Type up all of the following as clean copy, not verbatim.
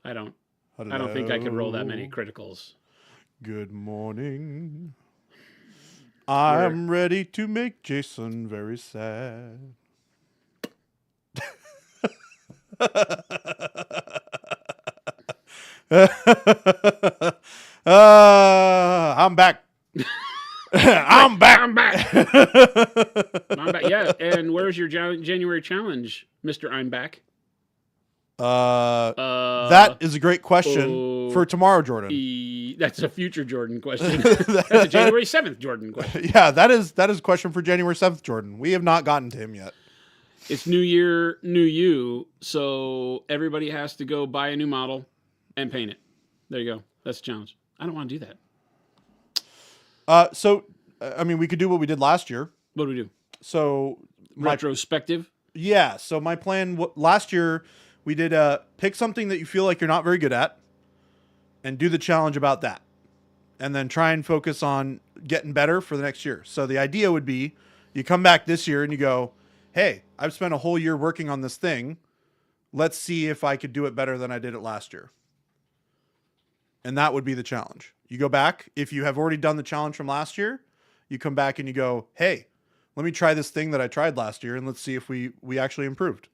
I don't. Hello. I don't think I could roll that many criticals. Good morning. I'm ready to make Jason very sad. I'm back. I'm back. I'm back. I'm back. Yeah. And where's your January challenge, Mr. I'm back? That is a great question for tomorrow, Jordan. That's a future Jordan question. That's a January 7th Jordan question. Yeah, that is a question for January 7th, Jordan. We have not gotten to him yet. It's New Year, New You, so everybody has to go buy a new model and paint it. There you go. That's a challenge. I don't want to do that. I mean, we could do what we did last year. What do we do? So retrospective? Yeah. So my plan last year, we did pick something that you feel like you're not very good at and do the challenge about that. And then try and focus on getting better for the next year. So the idea would be you come back this year and you go, hey, I've spent a whole year working on this thing. Let's see if I could do it better than I did it last year. And that would be the challenge. You go back. If you have already done the challenge from last year, you come back and you go, hey, let me try this thing that I tried last year and let's see if we actually improved.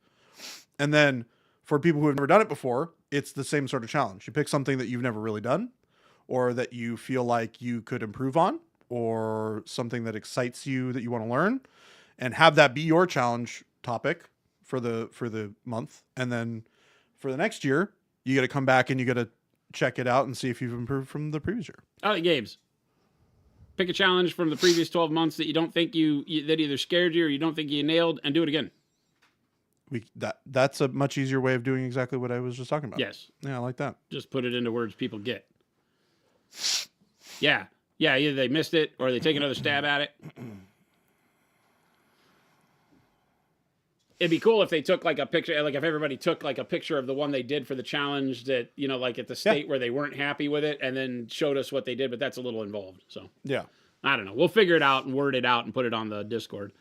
And then for people who have never done it before, it's the same sort of challenge. You pick something that you've never really done or that you feel like you could improve on or something that excites you that you want to learn and have that be your challenge topic for the month. And then for the next year, you got to come back and you got to check it out and see if you've improved from the previous year. I like games. Pick a challenge from the previous 12 months that you don't think that either scared you or you don't think you nailed, and do it again. That's a much easier way of doing exactly what I was just talking about. Yes. Yeah, I like that. Just put it into words people get. Yeah. Yeah, either they missed it or they take another stab at it. It'd be cool if they took like a picture, like if everybody took like a picture of the one they did for the challenge that, like at the state where they weren't happy with it and then showed us what they did, but that's a little involved. So, yeah. I don't know. We'll figure it out and word it out and put it on the Discord.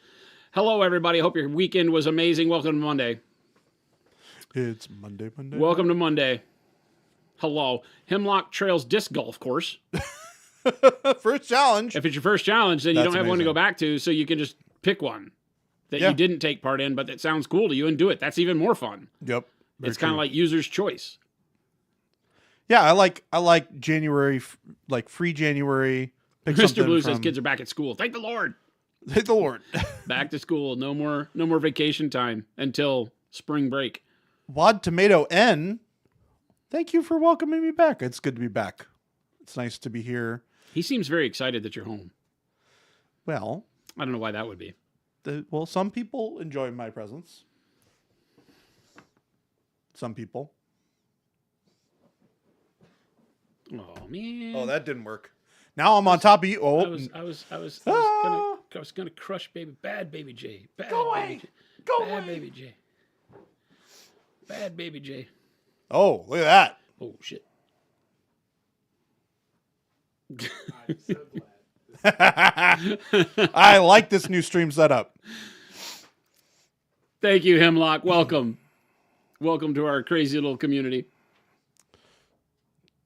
Hello, everybody. Hope your weekend was amazing. Welcome to Monday. It's Monday. Welcome to Monday. Hello. Hemlock Trails Disc Golf Course. First challenge. If it's your first challenge, then you don't have one to go back to, so you can just pick one that you didn't take part in, but that sounds cool to you and do it. That's even more fun. Yep. It's kind of like user's choice. Yeah, I like January, like free January. Mr. Blue says kids are back at school. Thank the Lord. Thank the Lord. Back to school. No more vacation time until spring break. Wad Tomato N, thank you for welcoming me back. It's good to be back. It's nice to be here. He seems very excited that you're home. Well, I don't know why that would be. Some people enjoy my presence. Some people. Oh man. Oh, that didn't work. Now I'm on top of you. Oh, I was gonna crush bad baby J. Bad go away. Baby J. Go bad away. Baby J. Bad baby J. Oh, look at Oh shit. I'm so glad. that. I like this new stream setup. Thank you, Hemlock. Welcome. Welcome to our crazy little community.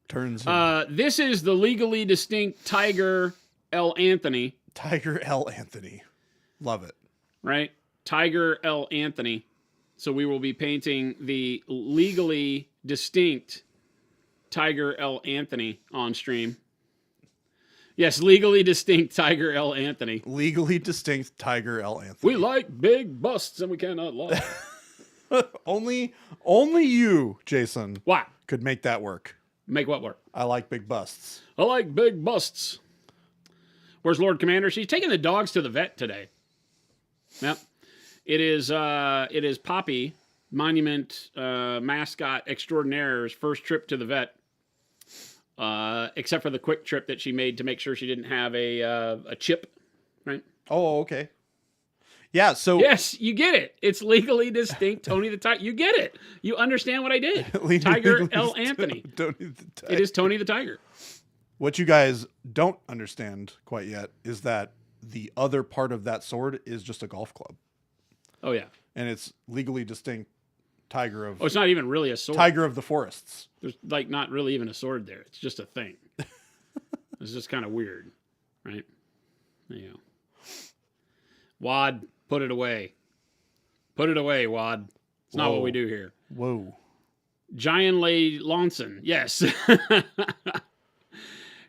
This is the legally distinct Tiger L. Anthony. Tiger L. Anthony. Love it. Right? Tiger L. Anthony. So we will be painting the legally distinct Tiger L. Anthony on stream. Yes, legally distinct Tiger L. Anthony. Legally distinct Tiger L. Anthony. We like big busts and we cannot lie. Only you, Jason, What? could make that work. Make what work? I like big busts. I like big busts. Where's Lord Commander? She's taking the dogs to the vet today. Yep. It is Poppy, Monument mascot extraordinaire's first trip to the vet. Except for the quick trip that she made to make sure she didn't have a chip, right? Oh, okay. Yeah, so... Yes, you get it. It's legally distinct Tony the Tiger. You get it. You understand what I did. Tiger L. Anthony. Tony the Tiger. It is Tony the Tiger. What you guys don't understand quite yet is that the other part of that sword is just a golf club. Oh, yeah. And it's legally distinct tiger of Oh, it's not even really a sword. tiger of the forests. There's like not really even a sword there. It's just a thing. It's just kind of weird, right? Yeah. Wad, put it away. Put it away, Wad. It's not what we do here. Whoa. Giant Lay Lawson. Yes.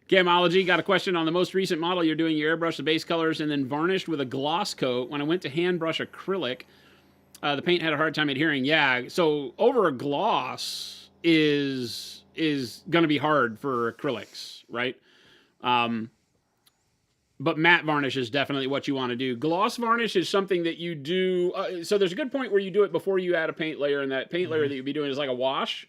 Gamology, got a question on the most recent model. You're doing your airbrush, the base colors, and then varnished with a gloss coat. When I went to hand brush acrylic, the paint had a hard time adhering. Yeah, so over a gloss is going to be hard for acrylics, right? But matte varnish is definitely what you want to do. Gloss varnish is something that you do. So there's a good point where you do it before you add a paint layer, and that paint layer that you'd be doing is like a wash,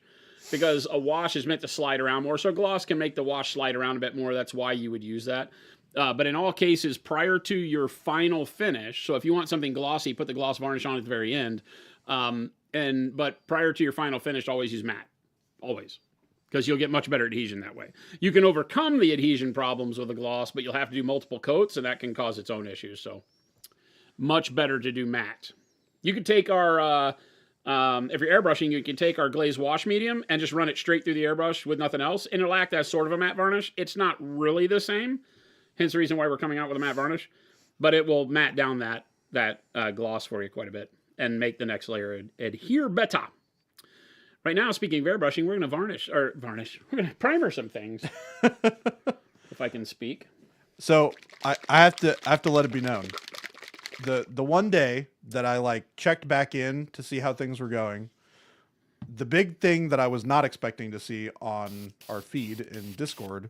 because a wash is meant to slide around more. So gloss can make the wash slide around a bit more. That's why you would use that. But in all cases, prior to your final finish, so if you want something glossy, put the gloss varnish on at the very end. But prior to your final finish, always use matte. Always. Because you'll get much better adhesion that way. You can overcome the adhesion problems with a gloss, but you'll have to do multiple coats, and that can cause its own issues. So much better to do matte. You could take our, if you're airbrushing, you can take our glaze wash medium and just run it straight through the airbrush with nothing else. And it'll act as sort of a matte varnish. It's not really the same, hence the reason why we're coming out with a matte varnish. But it will matte down that gloss for you quite a bit and make the next layer adhere better. Right now, speaking of airbrushing, we're going to varnish. We're going to primer some things, if I can speak. So I have to let it be known, the one day that I checked back in to see how things were going, the big thing that I was not expecting to see on our feed in Discord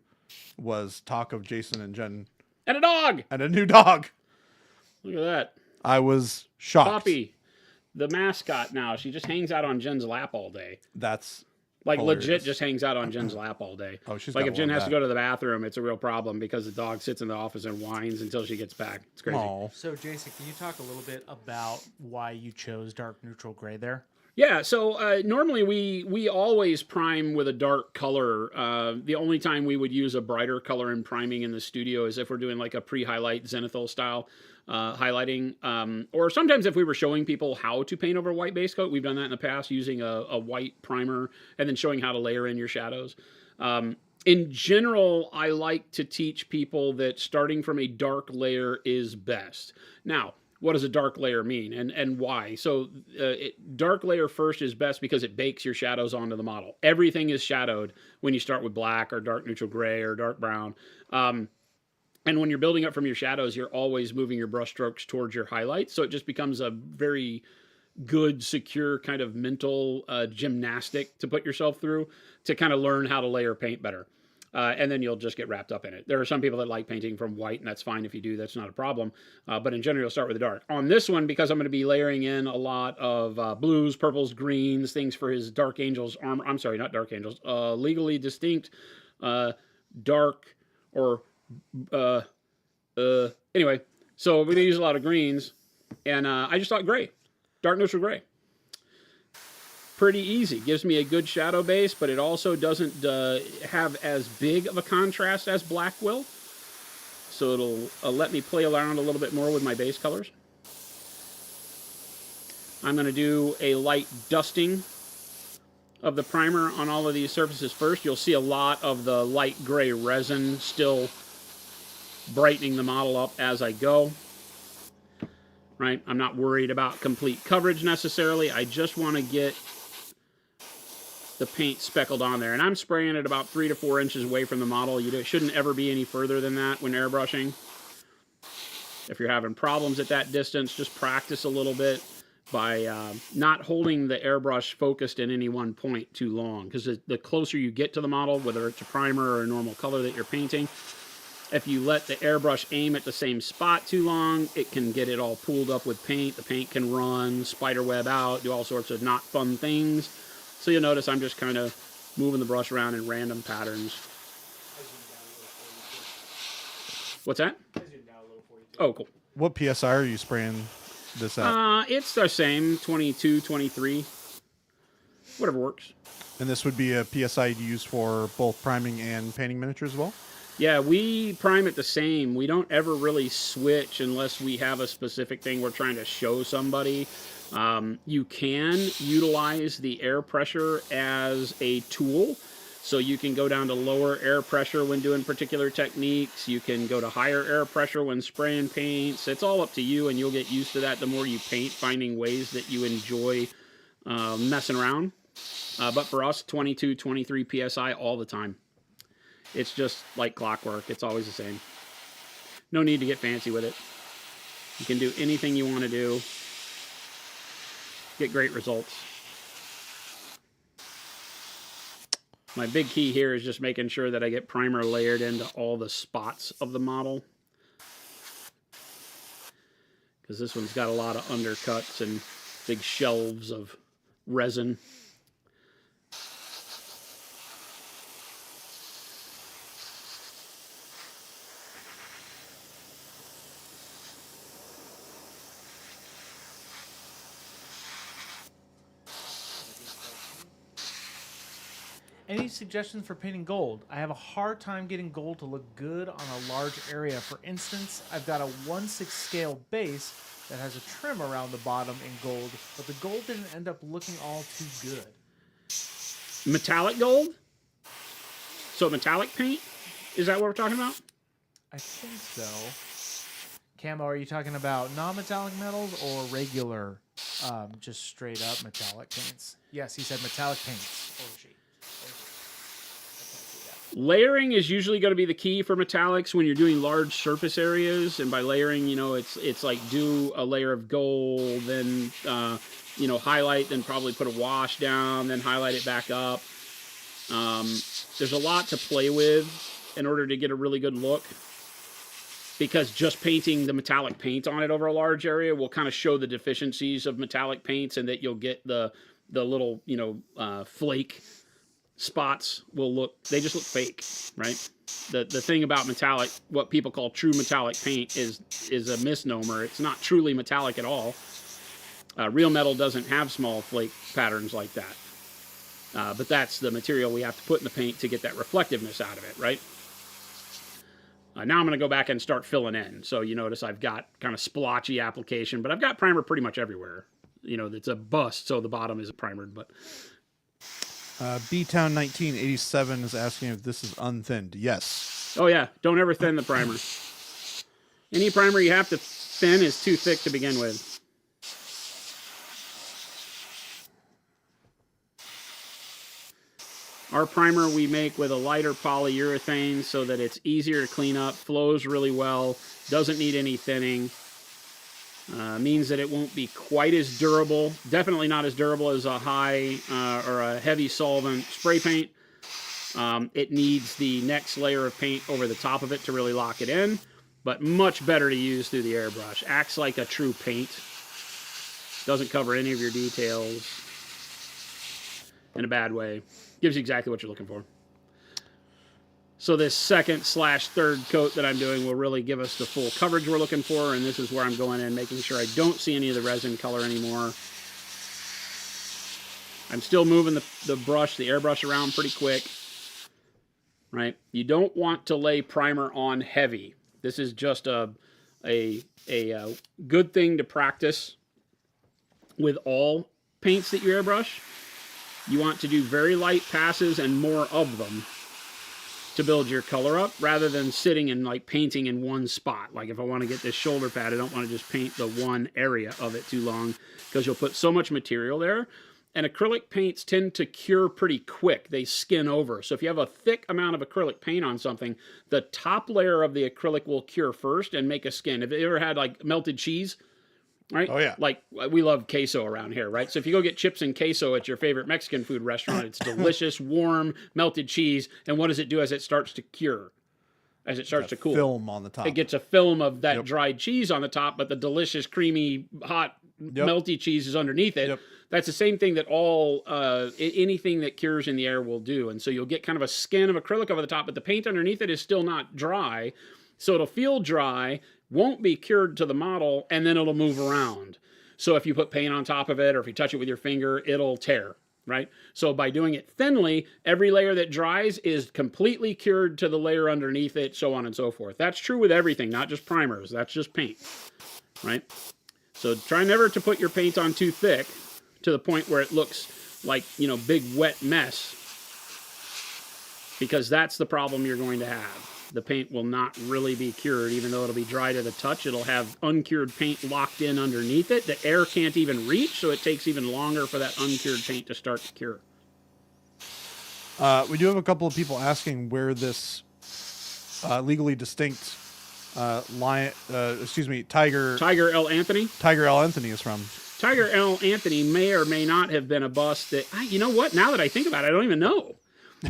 was talk of Jason and Jen And a dog! and a new dog. Look at that. I was shocked. Poppy, the mascot now. She just hangs out on Jen's lap all day. That's Like hilarious. legit just hangs out on Jen's lap all day. Oh, she's like gotta if Jen love has to that. go to the bathroom, it's a real problem because the dog sits in the office and whines until she gets back. It's crazy. Aw. So, Jason, can you talk a little bit about why you chose dark neutral gray there? Yeah, so normally we always prime with a dark color. The only time we would use a brighter color in priming in the studio is if we're doing like a pre-highlight zenithal style highlighting. Or sometimes if we were showing people how to paint over a white base coat, we've done that in the past using a white primer and then showing how to layer in your shadows. In general, I like to teach people that starting from a dark layer is best. Now, what does a dark layer mean and why? So dark layer first is best because it bakes your shadows onto the model. Everything is shadowed when you start with black or dark neutral gray or dark brown. And when you're building up from your shadows, you're always moving your brush strokes towards your highlights. So it just becomes a very good, secure kind of mental gymnastic to put yourself through to kind of learn how to layer paint better. And then you'll just get wrapped up in it. There are some people that like painting from white, and that's fine if you do. That's not a problem. But in general, you'll start with the dark. On this one, because I'm going to be layering in a lot of blues, purples, greens, things for his Dark Angels armor. I'm sorry, not Dark Angels. Legally distinct dark or... anyway, so we're going to use a lot of greens. And I just thought gray. Dark neutral gray. Pretty easy. Gives me a good shadow base, but it also doesn't have as big of a contrast as black will. So it'll let me play around a little bit more with my base colors. I'm going to do a light dusting of the primer on all of these surfaces first. You'll see a lot of the light gray resin still brightening the model up as I go. Right? I'm not worried about complete coverage necessarily. I just want to get the paint speckled on there. And I'm spraying it about 3 to 4 inches away from the model. It shouldn't ever be any further than that when airbrushing. If you're having problems at that distance, just practice a little bit by not holding the airbrush focused in any one point too long. Because the closer you get to the model, whether it's a primer or a normal color that you're painting, if you let the airbrush aim at the same spot too long, it can get it all pooled up with paint. The paint can run, spiderweb out, do all sorts of not fun things. So you'll notice I'm just kind of moving the brush around in random patterns. What's that? Oh, cool. What PSI are you spraying this at? It's the same, 22, 23. Whatever works. And this would be a PSI you'd use for both priming and painting miniatures as well? Yeah, we prime it the same. We don't ever really switch unless we have a specific thing we're trying to show somebody. You can utilize the air pressure as a tool. So you can go down to lower air pressure when doing particular techniques. You can go to higher air pressure when spraying paints. It's all up to you, and you'll get used to that the more you paint, finding ways that you enjoy messing around. But for us, 22, 23 PSI all the time. It's just like clockwork. It's always the same. No need to get fancy with it. You can do anything you want to do. Get great results. My big key here is just making sure that I get primer layered into all the spots of the model, because this one's got a lot of undercuts and big shelves of resin. Any suggestions for painting gold? I have a hard time getting gold to look good on a large area. For instance, I've got a 1/6 scale base that has a trim around the bottom in gold, but the gold didn't end up looking all too good. Metallic gold? So metallic paint? Is that what we're talking about? I think so. Camo, are you talking about non-metallic metals or regular, just straight up metallic paints? Yes, he said metallic paints. Or she. Layering is usually going to be the key for metallics when you're doing large surface areas. And by layering, you know, it's like do a layer of gold, then, you know, highlight, then probably put a wash down, then highlight it back up. There's a lot to play with in order to get a really good look, because just painting the metallic paint on it over a large area will kind of show the deficiencies of metallic paints, and that you'll get the little, you know, flake spots they just look fake, right? The thing about metallic, what people call true metallic paint, is a misnomer. It's not truly metallic at all. Real metal doesn't have small flake patterns like that. But that's the material we have to put in the paint to get that reflectiveness out of it, right? Now I'm going to go back and start filling in. So you notice I've got kind of splotchy application, but I've got primer pretty much everywhere. You know, it's a bust, so the bottom isn't primered, but... B-Town 1987 is asking if this is unthinned. Yes. Oh, yeah. Don't ever thin the primer. Any primer you have to thin is too thick to begin with. Our primer we make with a lighter polyurethane so that it's easier to clean up, flows really well, doesn't need any thinning. Means that it won't be quite as durable. Definitely not as durable as a high or a heavy solvent spray paint. It needs the next layer of paint over the top of it to really lock it in, but much better to use through the airbrush. Acts like a true paint. Doesn't cover any of your details in a bad way. Gives you exactly what you're looking for. So this second/third coat that I'm doing will really give us the full coverage we're looking for, and this is where I'm going in, making sure I don't see any of the resin color anymore. I'm still moving the airbrush around pretty quick, right? You don't want to lay primer on heavy. This is just a good thing to practice with all paints that you airbrush. You want to do very light passes and more of them to build your color up, rather than sitting and like painting in one spot. Like if I want to get this shoulder pad, I don't want to just paint the one area of it too long, because you'll put so much material there. And acrylic paints tend to cure pretty quick. They skin over. So if you have a thick amount of acrylic paint on something, the top layer of the acrylic will cure first and make a skin. Have you ever had like melted cheese? Right? Oh, yeah. Like, we love queso around here, right? So if you go get chips and queso at your favorite Mexican food restaurant, it's delicious, warm, melted cheese. And what does it do as it starts to cure? As it starts to cool? Film on the top. It gets a film of that dried cheese on the top, but the delicious, creamy, hot, melty cheese is underneath it. Yep. That's the same thing that anything that cures in the air will do. And so you'll get kind of a skin of acrylic over the top, but the paint underneath it is still not dry. So it'll feel dry, won't be cured to the model, and then it'll move around. So if you put paint on top of it, or if you touch it with your finger, it'll tear, right? So by doing it thinly, every layer that dries is completely cured to the layer underneath it, so on and so forth. That's true with everything, not just primers. That's just paint, right? So try never to put your paint on too thick to the point where it looks like, big wet mess, because that's the problem you're going to have. The paint will not really be cured, even though it'll be dry to the touch. It'll have uncured paint locked in underneath it. The air can't even reach, so it takes even longer for that uncured paint to start to cure. We do have a couple of people asking where this legally distinct Tiger L. Anthony is from. Tiger L. Anthony may or may not have been a bust that, you know what, now that I think about it, I don't even know.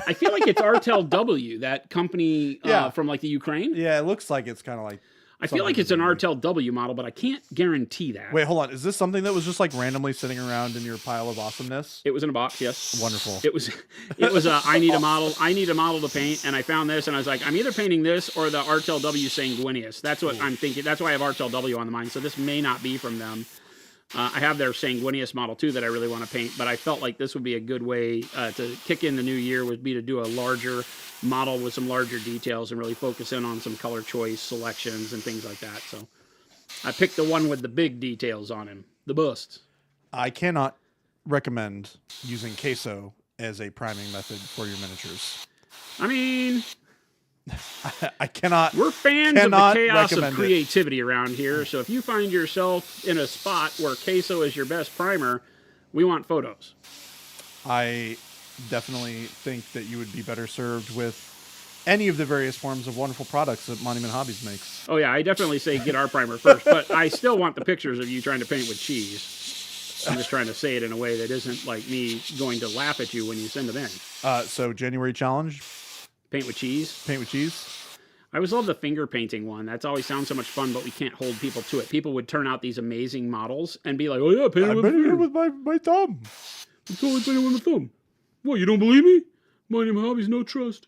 I feel like it's Artel W, that company from like the Ukraine. Yeah, it looks like it's kind of like. I feel like it's an Artel W model, but I can't guarantee that. Wait, hold on. Is this something that was just like randomly sitting around in your pile of awesomeness? It was in a box, yes. Wonderful. It was I need a model to paint, and I found this, and I was like, I'm either painting this or the Artel W Sanguineous. That's what I'm thinking. That's why I have Artel W on the mind, so this may not be from them. I have their Sanguineous model, too, that I really want to paint, but I felt like this would be a good way to kick in the new year, would be to do a larger model with some larger details and really focus in on some color choice selections and things like that. So I picked the one with the big details on him, the busts. I cannot recommend using queso as a priming method for your miniatures. I mean, I cannot. We're fans of the chaos of recommend creativity around here. So if you find yourself in a spot where queso is your best primer, we want photos. I definitely think that you would be better served with any of the various forms of wonderful products that Monument Hobbies makes. Oh yeah, I definitely say get our primer first, but I still want the pictures of you trying to paint with cheese. I'm just trying to say it in a way that isn't like me going to laugh at you when you send them in. So January challenge. Paint with cheese. Paint with cheese. I always love the finger painting one. That's always sounds so much fun, but we can't hold people to it. People would turn out these amazing models and be like, "Oh yeah, paint it with my thumb. I'm totally painting with my thumb." What, you don't believe me? Monument Hobbies, no trust.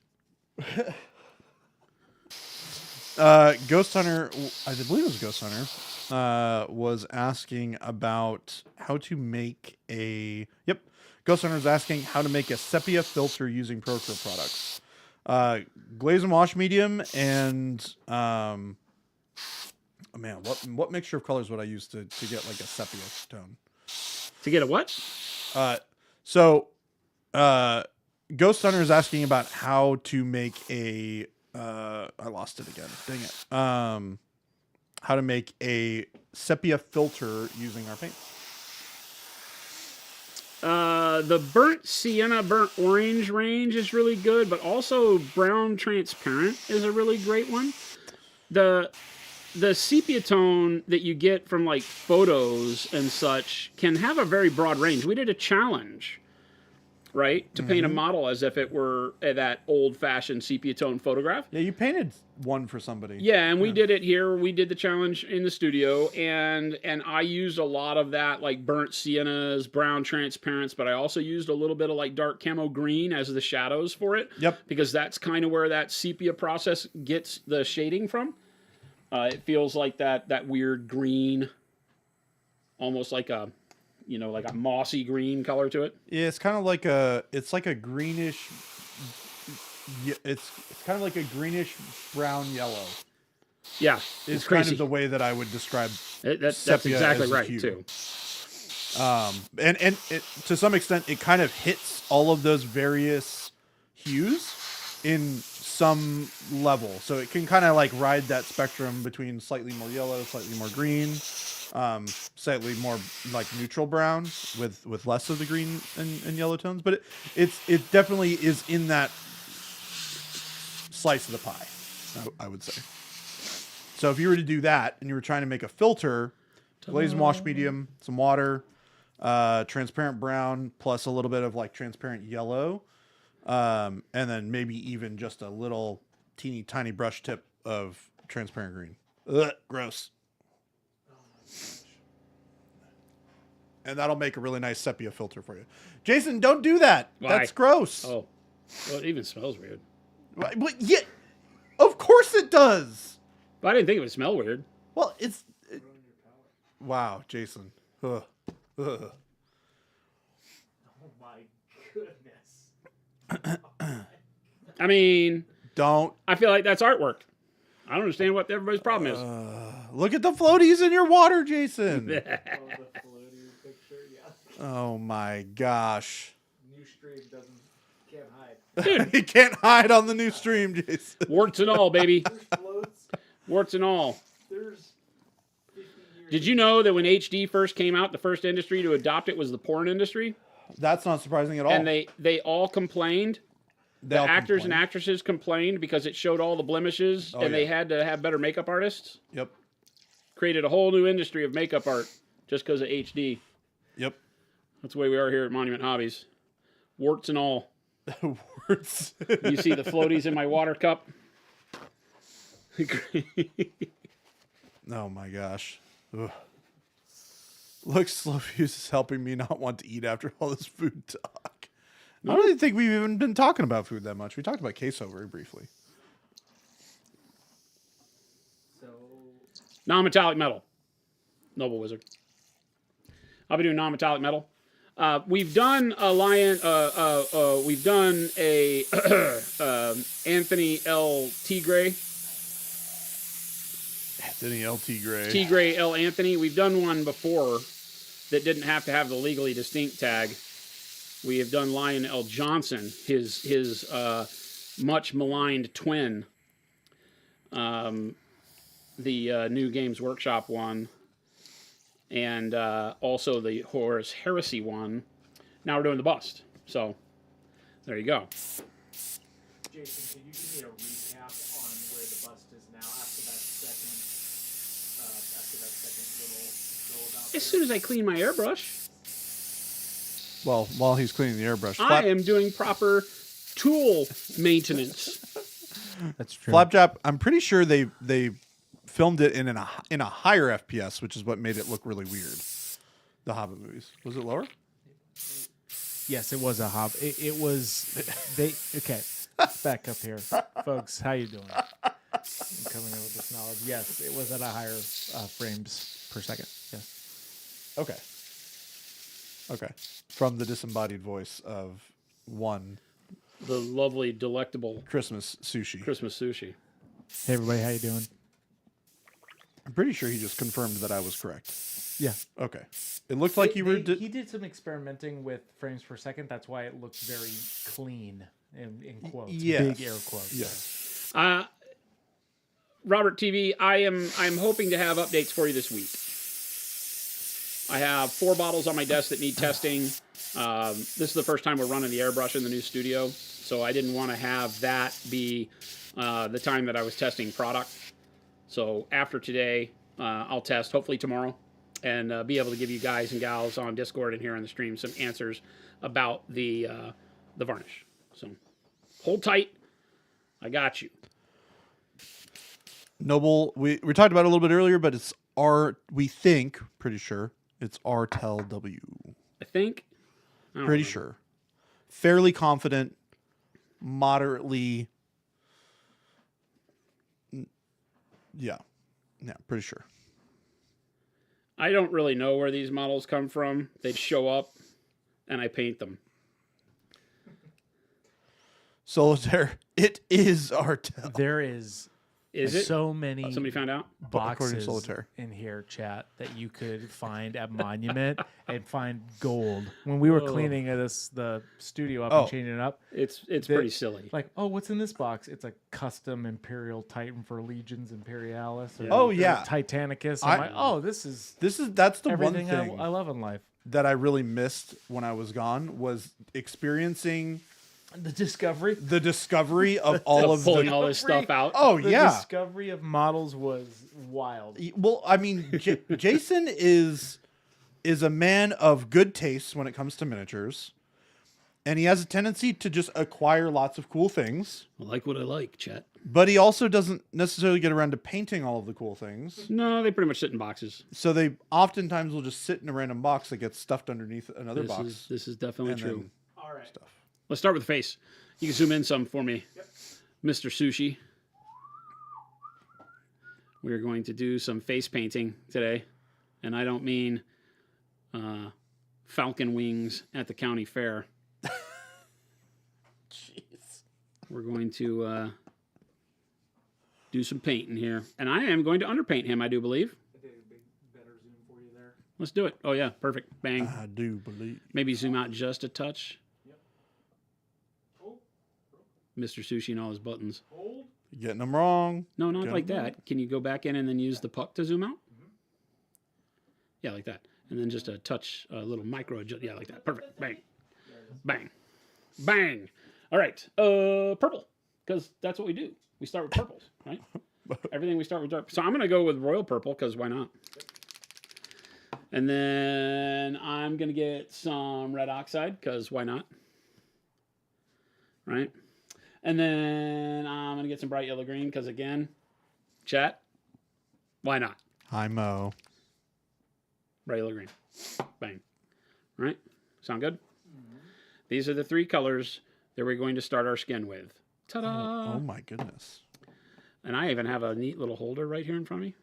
Ghost Hunter, I believe it was Ghost Hunter, was asking about how to make a. Yep, Ghost Hunter was asking how to make a sepia filter using Procure products. Glaze and wash medium, and what mixture of colors would I use to get like a sepia tone? To get a what? Ghost Hunter is asking about how to make a. I lost it again. Dang it. How to make a sepia filter using our paint. The burnt sienna, burnt orange range is really good, but also brown transparent is a really great one. The sepia tone that you get from like photos and such can have a very broad range. We did a challenge, right, to paint a model as if it were that old-fashioned sepia tone photograph. Yeah, you painted one for somebody. Yeah, and we did it here. We did the challenge in the studio, and I used a lot of that, like burnt siennas, brown transparents, but I also used a little bit of like dark camo green as the shadows for it. Yep. Because that's kind of where that sepia process gets the shading from. It feels like that weird green, almost like a, like a mossy green color to it. Yeah, it's kind of like it's like a greenish. It's kind of like a greenish brown yellow. Yeah, It's crazy. kind of the way that I would describe. That's sepia exactly as a right hue. too. And it, to some extent, it kind of hits all of those various hues in some level. So it can kind of like ride that spectrum between slightly more yellow, slightly more green, slightly more like neutral brown with less of the green and yellow tones. But it definitely is in that slice of the pie, I would say. So if you were to do that and you were trying to make a filter, glaze and wash medium, some water, transparent brown plus a little bit of like transparent yellow, and then maybe even just a little teeny tiny brush tip of transparent green. Ugh, gross. And that'll make a really nice sepia filter for you. Jason, don't do that. Why? That's gross. Oh, well, it even smells weird. But yeah, of course it does. But I didn't think it would smell weird. Well, wow, Jason. Ugh. Ugh. Oh my goodness. I mean, Don't. I feel like that's artwork. I don't understand what everybody's problem is. Look at the floaties in your water, Jason. Oh, the floaty picture, yeah. Oh my gosh. New stream can't hide. Dude, You can't hide on the new stream, Jason. warts and all, baby. There's floats. Warts and all. There's 50 years. Did you know that when HD first came out, the first industry to adopt it was the porn industry? That's not surprising at all. And they all complained. They The all actors complain. and actresses complained because it showed all the blemishes, Oh, and they yeah. had to have better makeup artists. Yep. Created a whole new industry of makeup art just because of HD. Yep. That's the way we are here at Monument Hobbies. Warts and all. Words. You see the floaties in my water cup? Oh my gosh. Ugh. Look, Slow Fuse is helping me not want to eat after all this food talk. I don't even think we've even been talking about food that much. We talked about queso very briefly. So, Non-metallic metal. Noble Wizard. I'll be doing non-metallic metal. We've done a lion. We've done a Anthony L. Tigre. Anthony LT Gray. Tigre L. Anthony. We've done one before that didn't have to have the legally distinct tag. We have done Lion L. Johnson, his much maligned twin. The New Games Workshop one. And also the Horus Heresy one. Now we're doing the bust. So, there you go. Jason, can you give me a recap on where the bust is now after that second little go about As soon as I clean my airbrush, Well, while he's cleaning the airbrush, I am doing proper tool maintenance. That's true. Flapjack. I'm pretty sure they filmed it in a higher FPS, which is what made it look really weird. The Hobbit movies. Was it lower? Yes, it was a hob. It was they. Okay, back up here, folks. How you doing? I'm coming in with this knowledge. Yes, it was at a higher frames per second. Yes. Okay. Okay. From the disembodied voice of one The lovely, delectable Christmas sushi. Christmas sushi. Hey everybody, how you doing? I'm pretty sure he just confirmed that I was correct. Yeah. Okay. It looked like you were. He did some experimenting with frames per second. That's why it looked very clean in quotes. Yes. Big air quotes. Yes. Robert TV, I'm hoping to have updates for you this week. I have 4 bottles on my desk that need testing. This is the first time we're running the airbrush in the new studio, so I didn't want to have that be the time that I was testing product. So after today, I'll test, hopefully tomorrow, and be able to give you guys and gals on Discord and here on the stream some answers about the varnish. So hold tight. I got you. Noble, we talked about it a little bit earlier, but it's we think, pretty sure, it's RTEL-W. I think. I don't Pretty remember. sure. Fairly confident, moderately. Yeah. Yeah, pretty sure. I don't really know where these models come from. They show up, and I paint them. Solitaire, it is RTEL. There is Is it? so many Somebody found out? According to boxes Solitaire. in here, chat, that you could find at Monument and find gold. When we were Whoa. cleaning the studio up Oh. and changing it up, It's The- pretty silly. like, oh, what's in this box? It's a custom Imperial Titan for Legions Imperialis. Or, Oh, or yeah. Titanicus. I'm like, oh, this is That's the one everything thing I love in life. that I really missed when I was gone was experiencing The discovery. the discovery of all of Pulling the. all this stuff out. Oh The yeah. discovery of models was wild. Well, I mean, Jason is a man of good taste when it comes to miniatures, and he has a tendency to just acquire lots of cool things. I like what I like, Chet. But he also doesn't necessarily get around to painting all of the cool things. No, they pretty much sit in boxes. So they oftentimes will just sit in a random box that gets stuffed underneath another box. This is definitely and true. then All right. stuff. Let's start with the face. You can zoom in some for me, Mr. Sushi. We're going to do some face painting today, and I don't mean falcon wings at the county fair. Jeez. We're going to do some painting here. And I am going to underpaint him, I do believe. I did a big, better zoom for you there. Let's do it. Oh, yeah, perfect. Bang. I do believe. Maybe zoom out just a touch. Yep. Oh. Mr. Sushi and all his buttons. Hold. You're getting them wrong. No, not Get like 'em wrong. that. Can you go back in and then use the puck to zoom out? Yeah, like that. And then just a touch, a little micro adjust. Yeah, like that. Perfect. Bang. Bang. Bang. All right. Purple. Because that's what we do. We start with purples, right? Everything we start with dark. So I'm going to go with royal purple because why not? And then I'm going to get some red oxide because why not? Right? And then I'm going to get some bright yellow green because again, chat, why not? Hi, Mo. Bright yellow green. Bang. All right? Sound good? These are the 3 colors that we're going to start our skin with. Ta-da! Oh my goodness. And I even have a neat little holder right here in front of me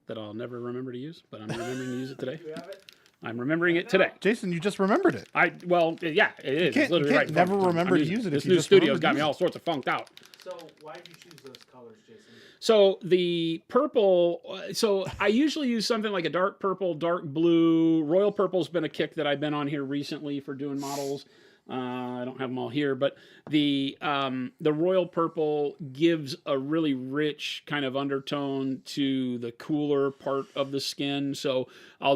that I'll never remember to use, but I'm remembering to use it today. Do you have it? I'm remembering it today. Jason, you just remembered it. Well, yeah, it is. can't- It's literally you right can't in front never of me. remember I'm to using use it if This you new just studio's remember to got me use all it. sorts of funked out. So why did you choose those colors, Jason? So the purple, so I usually use something like a dark purple, dark blue. Royal purple's been a kick that I've been on here recently for doing models. I don't have them all here, but the royal purple gives a really rich kind of undertone to the cooler part of the skin. So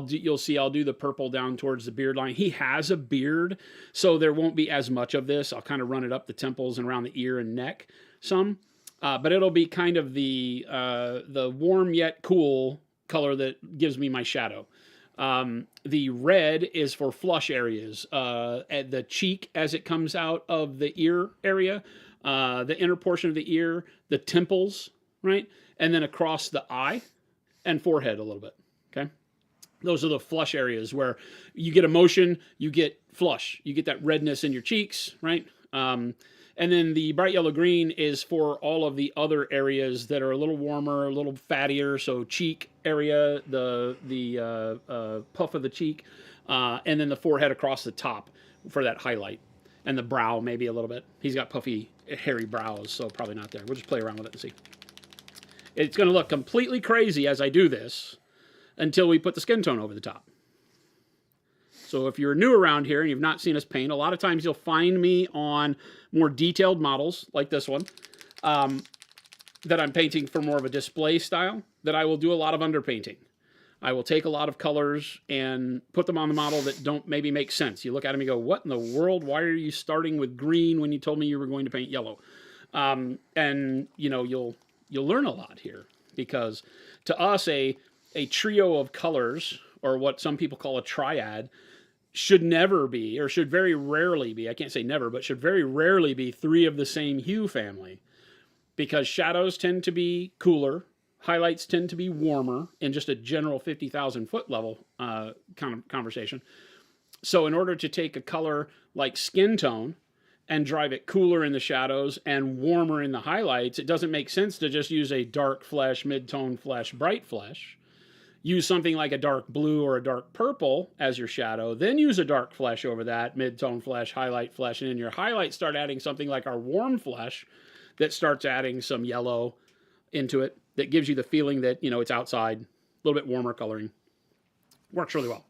you'll see I'll do the purple down towards the beard line. He has a beard, so there won't be as much of this. I'll kind of run it up the temples and around the ear and neck some. But it'll be kind of the warm yet cool color that gives me my shadow. The red is for flush areas, at the cheek as it comes out of the ear area, the inner portion of the ear, the temples, right? And then across the eye and forehead a little bit, okay? Those are the flush areas where you get emotion, you get flush, you get that redness in your cheeks, right? And then the bright yellow green is for all of the other areas that are a little warmer, a little fattier. So cheek area, the puff of the cheek, and then the forehead across the top for that highlight. And the brow maybe a little bit. He's got puffy, hairy brows, so probably not there. We'll just play around with it and see. It's going to look completely crazy as I do this until we put the skin tone over the top. So if you're new around here and you've not seen us paint, a lot of times you'll find me on more detailed models like this one that I'm painting for more of a display style, that I will do a lot of underpainting. I will take a lot of colors and put them on the model that don't maybe make sense. You look at them and you go, what in the world? Why are you starting with green when you told me you were going to paint yellow? And you know, you'll learn a lot here, because to us, a trio of colors, or what some people call a triad, should never be, or should very rarely be, I can't say never, but should very rarely be 3 of the same hue family, because shadows tend to be cooler, highlights tend to be warmer in just a general 50,000 foot level kind of conversation. So in order to take a color like skin tone and drive it cooler in the shadows and warmer in the highlights, it doesn't make sense to just use a dark flesh, mid-tone flesh, bright flesh. Use something like a dark blue or a dark purple as your shadow, then use a dark flesh over that, mid-tone flesh, highlight flesh, and in your highlight start adding something like our warm flesh that starts adding some yellow into it that gives you the feeling that, you know, it's outside, a little bit warmer coloring. Works really well.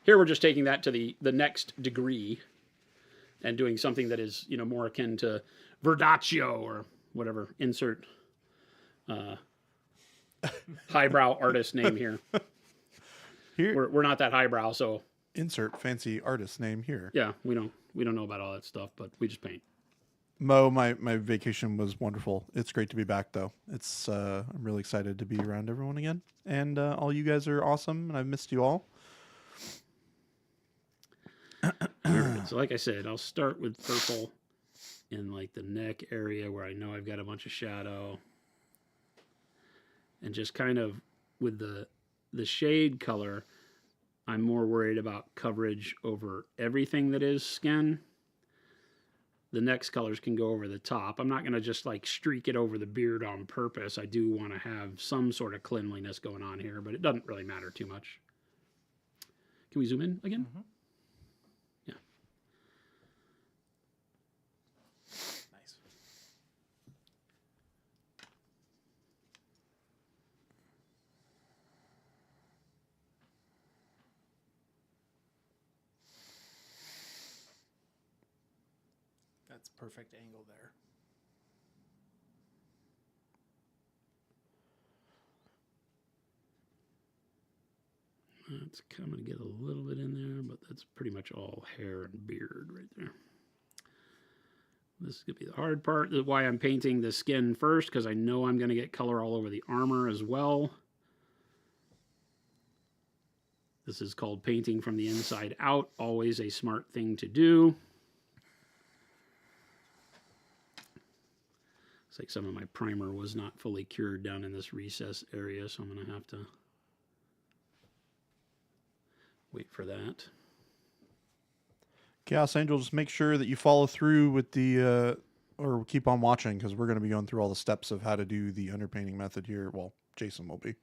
Here we're just taking that to the next degree and doing something that is, you know, more akin to Verdaccio or whatever, insert highbrow artist name here. We're not that highbrow, so Insert fancy artist name here. yeah, we don't know about all that stuff, but we just paint. Mo, my vacation was wonderful. It's great to be back, though. It's I'm really excited to be around everyone again, and all you guys are awesome, and I've missed you all. All right, so like I said, I'll start with purple in like the neck area where I know I've got a bunch of shadow, and just kind of with the shade color, I'm more worried about coverage over everything that is skin. The next colors can go over the top. I'm not going to just like streak it over the beard on purpose. I do want to have some sort of cleanliness going on here, but it doesn't really matter too much. Can we zoom in again? Mm-hmm. Yeah. Nice. That's perfect angle there. It's coming to get a little bit in there, but that's pretty much all hair and beard right there. This is going to be the hard part. This is why I'm painting the skin first, because I know I'm going to get color all over the armor as well. This is called painting from the inside out. Always a smart thing to do. It's like some of my primer was not fully cured down in this recess area, so I'm going to have to wait for that. Chaos Angel, just make sure that you follow through with the, or keep on watching, because we're going to be going through all the steps of how to do the underpainting method here. Well, Jason will be.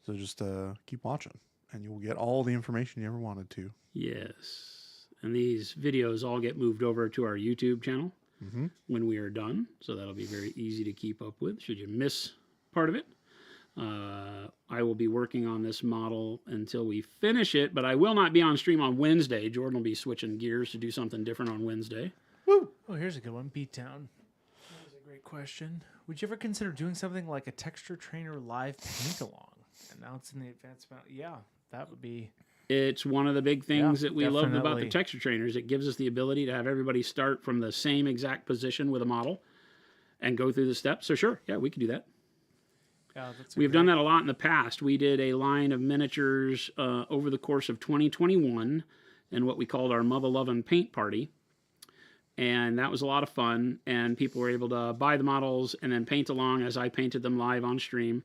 So just keep watching, and you'll get all the information you ever wanted to. Yes. And these videos all get moved over to our YouTube channel when we are done. So that'll be very easy to keep up with should you miss part of it. I will be working on this model until we finish it, but I will not be on stream on Wednesday. Jordan will be switching gears to do something different on Wednesday. Woo! Oh, here's a good one. Beatdown. That was a great question. Would you ever consider doing something like a texture trainer live paint along? Announcing the advanced mount. Yeah, that would be. It's one of the big things that we loved about the definitely. texture trainers. It gives us the ability to have everybody start from the same exact position with a model and go through the steps. So sure, yeah, we can do that. Yeah, that's We've done that a lot in the past. We did a line of miniatures over the course of 2021 in what we called our Mother Lovin' Paint Party. And that was a lot of fun. And people were able to buy the models and then paint along as I painted them live on stream.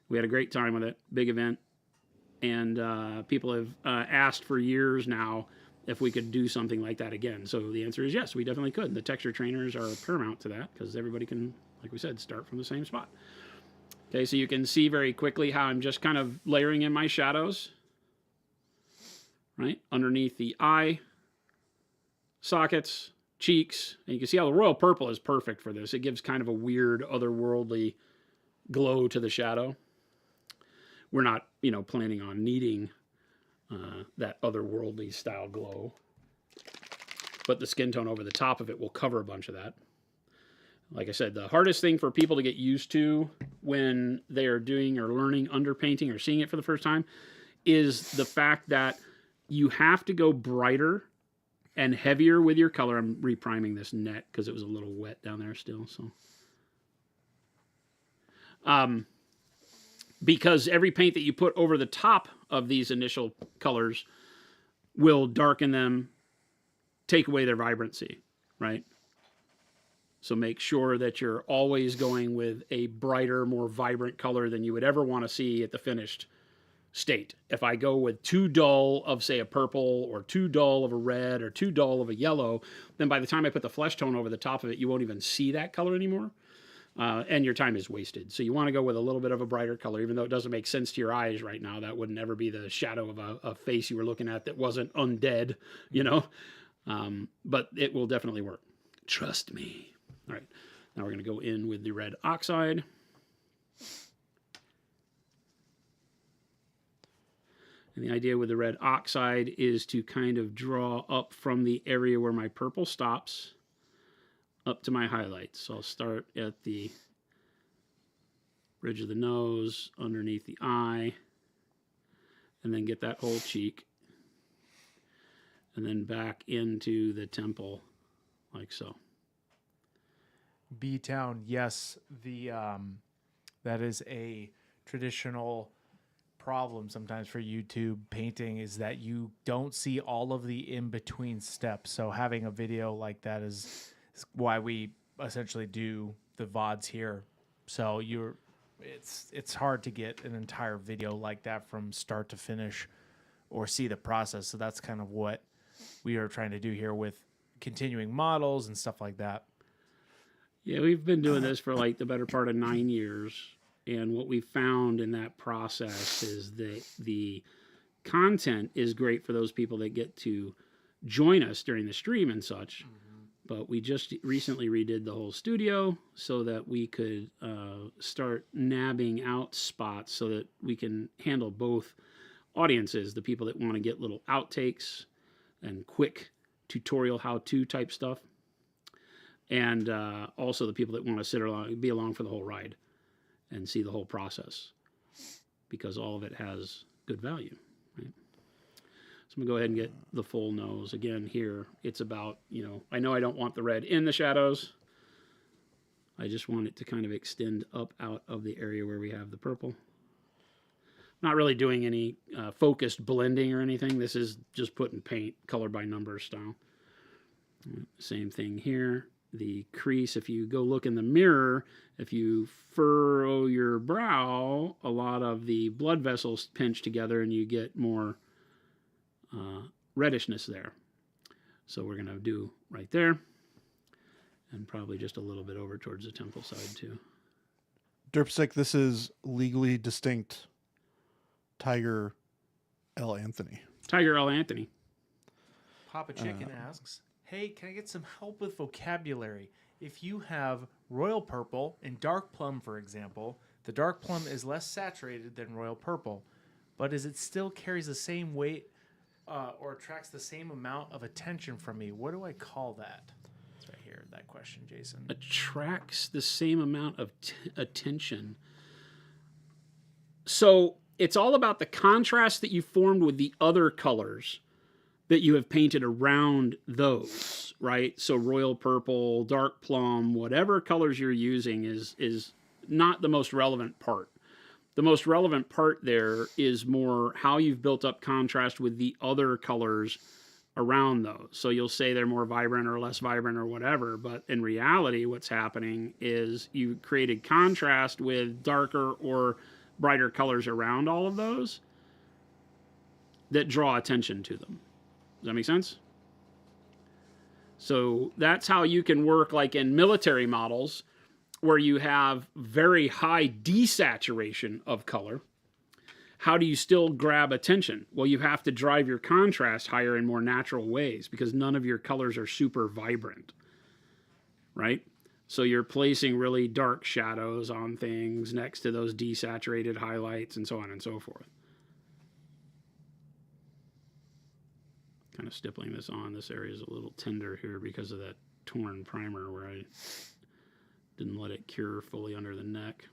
We had a great time with it. Big event. And people have asked for years now if we could do something like that again. So the answer is yes, we definitely could. The texture trainers are paramount to that because everybody can, like we said, start from the same spot. Okay, so you can see very quickly how I'm just kind of layering in my shadows, right? Underneath the eye, sockets, cheeks. And you can see how the royal purple is perfect for this. It gives kind of a weird, otherworldly glow to the shadow. We're not, planning on needing that otherworldly style glow. But the skin tone over the top of it will cover a bunch of that. Like I said, the hardest thing for people to get used to when they are doing or learning underpainting or seeing it for the first time is the fact that you have to go brighter and heavier with your color. I'm repriming this net because it was a little wet down there still. So, because every paint that you put over the top of these initial colors will darken them, take away their vibrancy, right? So make sure that you're always going with a brighter, more vibrant color than you would ever want to see at the finished state. If I go with too dull of, say, a purple or too dull of a red or too dull of a yellow, then by the time I put the flesh tone over the top of it, you won't even see that color anymore. And your time is wasted. So you want to go with a little bit of a brighter color, even though it doesn't make sense to your eyes right now. That would never be the shadow of a face you were looking at that wasn't undead, but it will definitely work. Trust me. All right, now we're going to go in with the red oxide. And the idea with the red oxide is to kind of draw up from the area where my purple stops up to my highlights. So I'll start at the bridge of the nose, underneath the eye, and then get that whole cheek. And then back into the temple, like so. B-Town, yes, that is a traditional problem sometimes for YouTube painting is that you don't see all of the in-between steps. So having a video like that is why we essentially do the VODs here. So it's hard to get an entire video like that from start to finish or see the process. So that's kind of what we are trying to do here with continuing models and stuff like that. Yeah, we've been doing this for like the better part of 9 years. And what we found in that process is that the content is great for those people that get to join us during the stream and such. But we just recently redid the whole studio so that we could start nabbing out spots so that we can handle both audiences, the people that want to get little outtakes and quick tutorial how-to type stuff, and also the people that want to be along for the whole ride and see the whole process, because all of it has good value, right? So I'm gonna go ahead and get the full nose again here. It's about, I know I don't want the red in the shadows. I just want it to kind of extend up out of the area where we have the purple. Not really doing any focused blending or anything. This is just putting paint color by number style. Same thing here. The crease, if you go look in the mirror, if you furrow your brow, a lot of the blood vessels pinch together and you get more reddishness there. So we're going to do right there, and probably just a little bit over towards the temple side too. Derpsick, this is legally distinct Tiger L. Anthony. Tiger L. Anthony. Papa Chicken asks, hey, can I get some help with vocabulary? If you have royal purple and dark plum, for example, the dark plum is less saturated than royal purple, but is it still carries the same weight or attracts the same amount of attention from me? What do I call that? It's right here, that question, Jason. Attracts the same amount of attention. So it's all about the contrast that you formed with the other colors that you have painted around those, right? So royal purple, dark plum, whatever colors you're using is not the most relevant part. The most relevant part there is more how you've built up contrast with the other colors around those. So you'll say they're more vibrant or less vibrant or whatever, but in reality what's happening is you created contrast with darker or brighter colors around all of those that draw attention to them. Does that make sense? So that's how you can work like in military models where you have very high desaturation of color. How do you still grab attention? Well, you have to drive your contrast higher in more natural ways because none of your colors are super vibrant, right? So you're placing really dark shadows on things next to those desaturated highlights and so on and so forth. Kind of stippling this on. This area is a little tender here because of that torn primer where I didn't let it cure fully under the neck.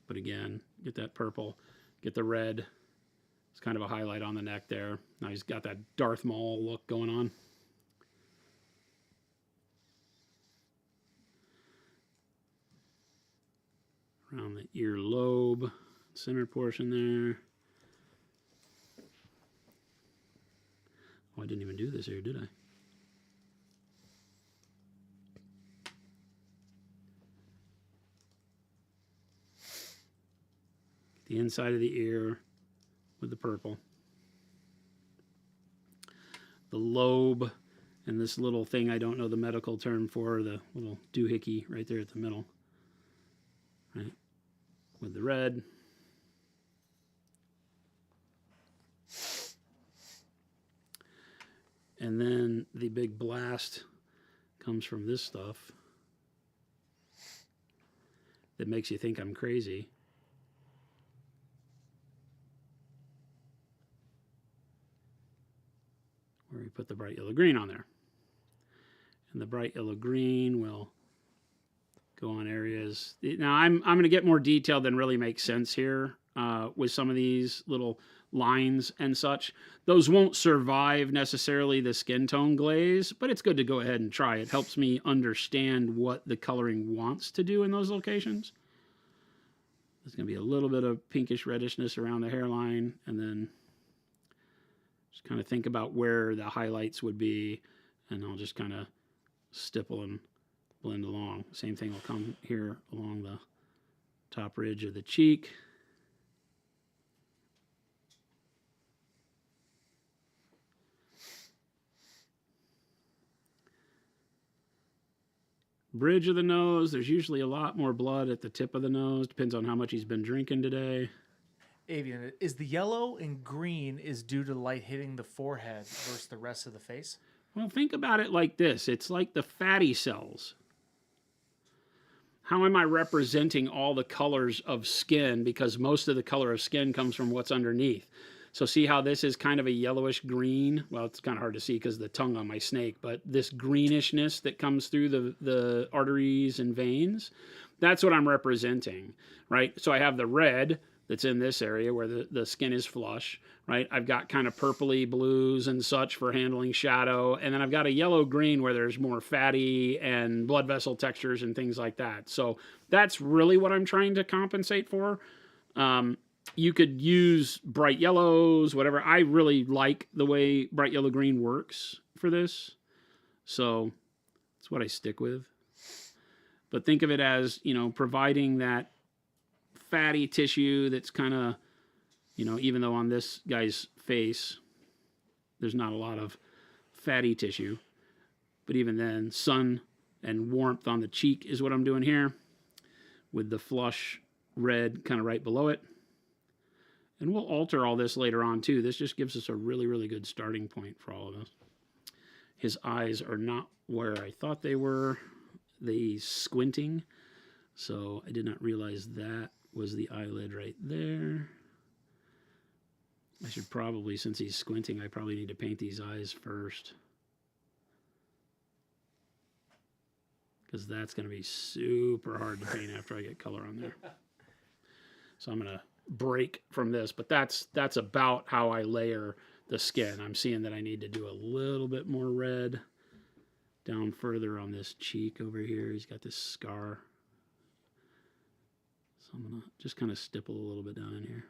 But again, get that purple, get the red. It's kind of a highlight on the neck there. Now he's got that Darth Maul look going on. Around the earlobe, center portion there. Oh, I didn't even do this here, did I? The inside of the ear with the purple. The lobe and this little thing I don't know the medical term for, the little doohickey right there at the middle. Right? With the red. And then the big blast comes from this stuff that makes you think I'm crazy. Where we put the bright yellow green on there. And the bright yellow green will go on areas. Now I'm going to get more detailed than really makes sense here with some of these little lines and such. Those won't survive necessarily the skin tone glaze, but it's good to go ahead and try. It helps me understand what the coloring wants to do in those locations. There's going to be a little bit of pinkish reddishness around the hairline, and then just kind of think about where the highlights would be, and I'll just kind of stipple and blend along. Same thing will come here along the top ridge of the cheek. Bridge of the nose, there's usually a lot more blood at the tip of the nose. Depends on how much he's been drinking today. Avian, is the yellow and green is due to light hitting the forehead versus the rest of the face? Well, think about it like this. It's like the fatty cells. How am I representing all the colors of skin? Because most of the color of skin comes from what's underneath. So see how this is kind of a yellowish green? Well, it's kind of hard to see because of the tongue on my snake, but this greenishness that comes through the arteries and veins, that's what I'm representing, right? So I have the red that's in this area where the skin is flush, right? I've got kind of purpley blues and such for handling shadow. And then I've got a yellow-green where there's more fatty and blood vessel textures and things like that. So that's really what I'm trying to compensate for. You could use bright yellows, whatever. I really like the way bright yellow-green works for this. So that's what I stick with. But think of it as, providing that fatty tissue that's kind of, even though on this guy's face, there's not a lot of fatty tissue. But even then, sun and warmth on the cheek is what I'm doing here with the flush red kind of right below it. And we'll alter all this later on too. This just gives us a really, really good starting point for all of this. His eyes are not where I thought they were. They squinting. So I did not realize that was the eyelid right there. I should probably, since he's squinting, I probably need to paint these eyes first. Because that's going to be super hard to paint after I get color on there. So I'm going to break from this, but that's about how I layer the skin. I'm seeing that I need to do a little bit more red down further on this cheek over here. He's got this scar. So I'm going to just kind of stipple a little bit down in here.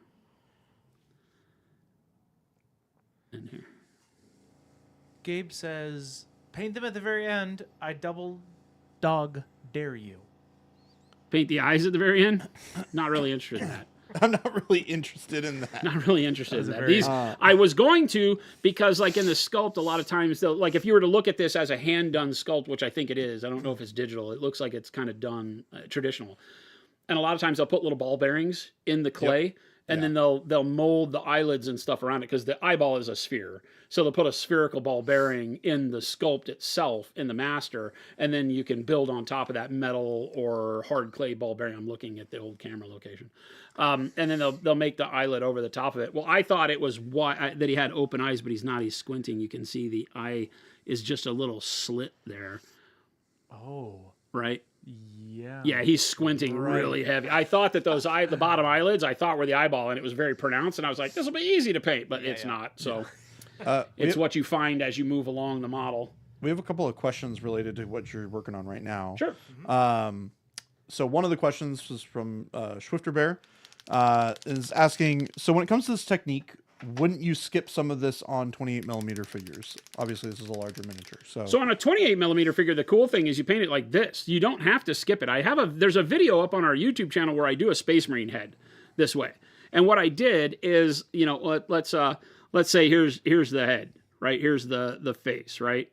In here. Gabe says, paint them at the very end. I double dog dare you. Paint the eyes at the very end? Not really interested in that. I'm not really interested in that. Not really interested in that. very- These I was going to, because like in the sculpt, a lot of times they'll, like if you were to look at this as a hand done sculpt, which I think it is, I don't know if it's digital. It looks like it's kind of done traditional. And a lot of times they'll put little ball bearings in the clay, and then they'll mold the eyelids and stuff around it because the eyeball is a sphere. So they'll put a spherical ball bearing in the sculpt itself in the master, and then you can build on top of that metal or hard clay ball bearing. I'm looking at the old camera location. And then they'll make the eyelid over the top of it. Well, I thought it was that he had open eyes, but he's not. He's squinting. You can see the eye is just a little slit there. Oh. Right? Yeah. Yeah, he's squinting really heavy. I thought that those the bottom eyelids, I thought were the eyeball, and it was very pronounced, and I was like, this will be easy to paint, but it's not. So it's what you find as you move along the model. We have a couple of questions related to what you're working on right now. Sure. So one of the questions was from Swifter Bear, is asking, so when it comes to this technique, wouldn't you skip some of this on 28mm figures? Obviously, this is a larger miniature. So on a 28mm figure, the cool thing is you paint it like this. You don't have to skip it. There's a video up on our YouTube channel where I do a Space Marine head this way. And what I did is, let's say here's the head, right? Here's the face, right?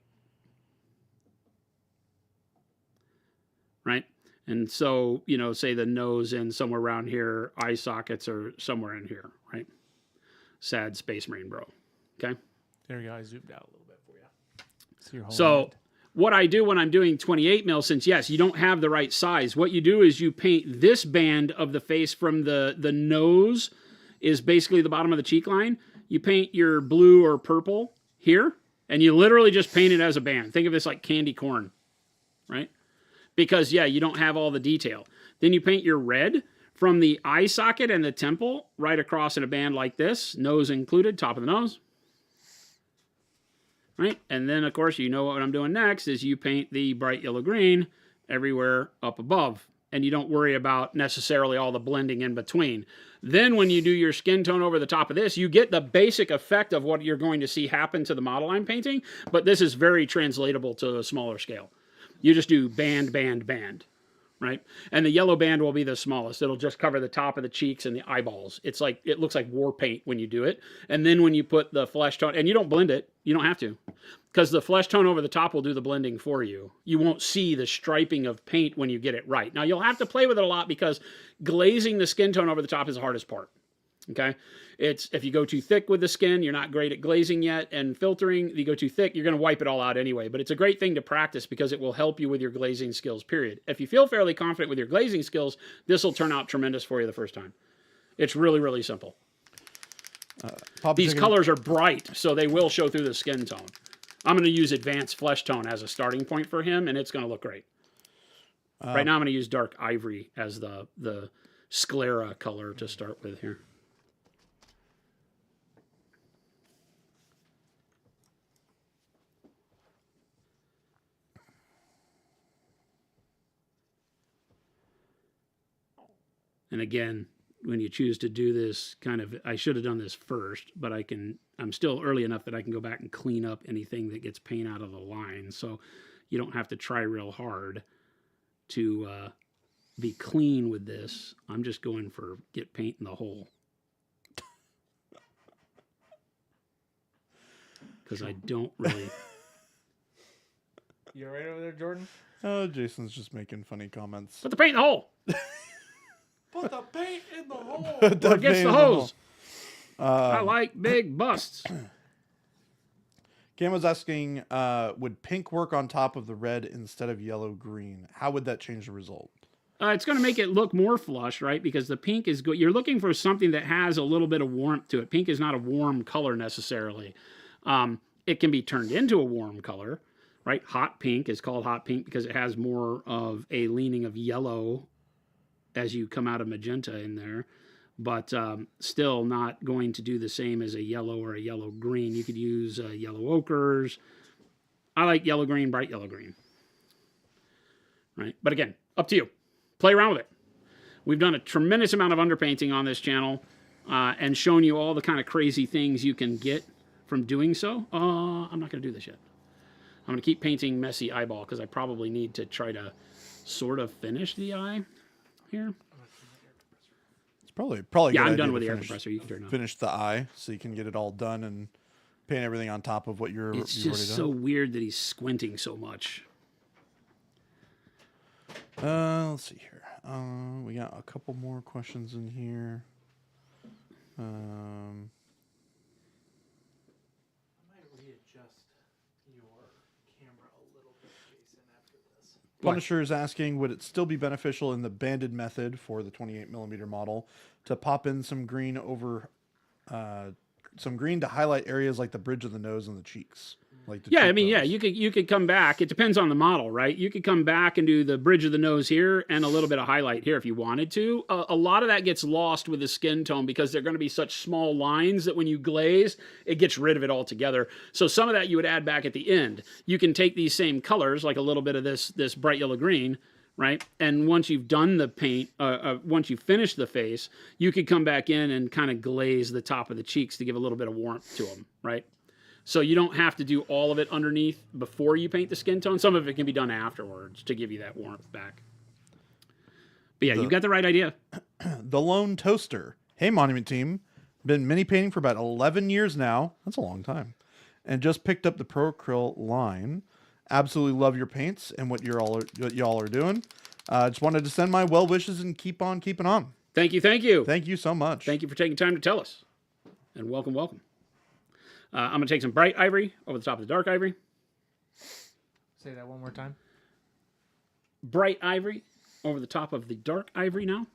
Right? And so, say the nose in somewhere around here, eye sockets are somewhere in here, right? Sad Space Marine bro. Okay? There you go. I zoomed out a little bit for you. See your whole So head. what I do when I'm doing 28 mil, since yes, you don't have the right size, what you do is you paint this band of the face from the nose is basically the bottom of the cheek line. You paint your blue or purple here, and you literally just paint it as a band. Think of this like candy corn, right? Because you don't have all the detail. Then you paint your red from the eye socket and the temple right across in a band like this, nose included, top of the nose. Right? And then, of course, what I'm doing next is you paint the bright yellow-green everywhere up above. And you don't worry about necessarily all the blending in between. Then when you do your skin tone over the top of this, you get the basic effect of what you're going to see happen to the model I'm painting. But this is very translatable to a smaller scale. You just do band, band, band. Right? And the yellow band will be the smallest. It'll just cover the top of the cheeks and the eyeballs. It looks like war paint when you do it. And then when you put the flesh tone, and you don't blend it, you don't have to, because the flesh tone over the top will do the blending for you. You won't see the striping of paint when you get it right. Now you'll have to play with it a lot because glazing the skin tone over the top is the hardest part. Okay? If you go too thick with the skin, you're not great at glazing yet, and filtering, if you go too thick, you're going to wipe it all out anyway. But it's a great thing to practice because it will help you with your glazing skills, period. If you feel fairly confident with your glazing skills, this will turn out tremendous for you the first time. It's really, really simple. Papa These Chicken- colors are bright, so they will show through the skin tone. I'm going to use advanced flesh tone as a starting point for him, and it's going to look great. Right now I'm going to use dark ivory as the sclera color to start with here. And again, when you choose to do this I should have done this first, but I'm still early enough that I can go back and clean up anything that gets paint out of the line. So you don't have to try real hard to be clean with this. I'm just going for get paint in the hole. Because I don't really... You all right over there, Jordan? Oh, Jason's just making funny comments. Put the paint in the hole! Put the paint in the hole. Or against the hose. I like big busts. Cam was asking, would pink work on top of the red instead of yellow-green? How would that change the result? It's going to make it look more flush, right? Because the pink is good. You're looking for something that has a little bit of warmth to it. Pink is not a warm color necessarily. It can be turned into a warm color, right? Hot pink is called hot pink because it has more of a leaning of yellow as you come out of magenta in there. But still not going to do the same as a yellow or a yellow-green. You could use yellow ochres. I like yellow-green, bright yellow-green. Right? But again, up to you. Play around with it. We've done a tremendous amount of underpainting on this channel and shown you all the kind of crazy things you can get from doing so. I'm not going to do this yet. I'm going to keep painting Messy Eyeball because I probably need to try to sort of finish the eye here. It's probably a Yeah, good I'm idea done to with the air finish- compressor. You can turn it off. Finish the eye so you can get it all done and paint everything on top of what It's you've already just done. so weird that he's squinting so much. Let's see here. We got a couple more questions in here. I might readjust your camera a little bit, Jason, after this. Punisher is asking, would it still be beneficial in the banded method for the 28mm model to pop in some green over, some green to highlight areas like the bridge of the nose and the cheeks? Like the Yeah, I mean, yeah, cheekbones? you could come back. It depends on the model, right? You could come back and do the bridge of the nose here and a little bit of highlight here if you wanted to. A lot of that gets lost with the skin tone because they're going to be such small lines that when you glaze, it gets rid of it altogether. So some of that you would add back at the end. You can take these same colors, like a little bit of this bright yellow green, right? And once you've done the paint, once you finish the face, you could come back in and kind of glaze the top of the cheeks to give a little bit of warmth to them, right? So you don't have to do all of it underneath before you paint the skin tone. Some of it can be done afterwards to give you that warmth back. But yeah, you've got the right idea. The Lone Toaster. Hey, Monument Team. Been mini painting for about 11 years now. That's a long time. And just picked up the Pro Acryl line. Absolutely love your paints and what y'all are doing. Just wanted to send my well wishes and keep on keeping on. Thank you, thank you. Thank you so much. Thank you for taking time to tell us. And welcome, welcome. I'm going to take some bright ivory over the top of the dark ivory. Say that one more time. Bright ivory over the top of the dark ivory now.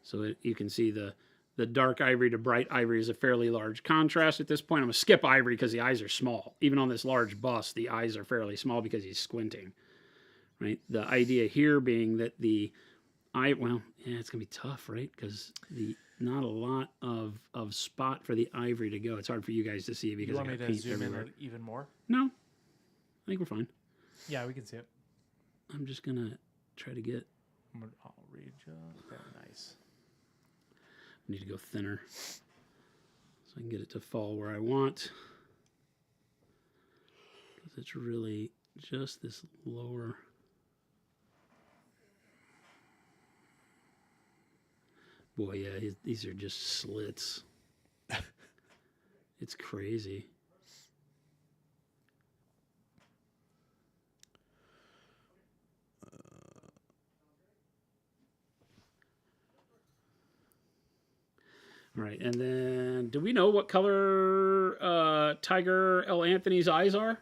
So you can see the dark ivory to bright ivory is a fairly large contrast at this point. I'm going to skip ivory because the eyes are small. Even on this large bust, the eyes are fairly small because he's squinting. Right? The idea here being that the eye, well, yeah, it's going to be tough, right? Because not a lot of spot for the ivory to go. It's hard for you guys to see because You I want me got to paint zoom everywhere. in even more? No, I think we're fine. Yeah, we can see it. I'm just going to try to get, I'll readjust. Very nice. I need to go thinner so I can get it to fall where I want. Because it's really just this lower. Boy, yeah, these are just slits. It's crazy. All right, and then do we know what color Tiger L. Anthony's eyes are?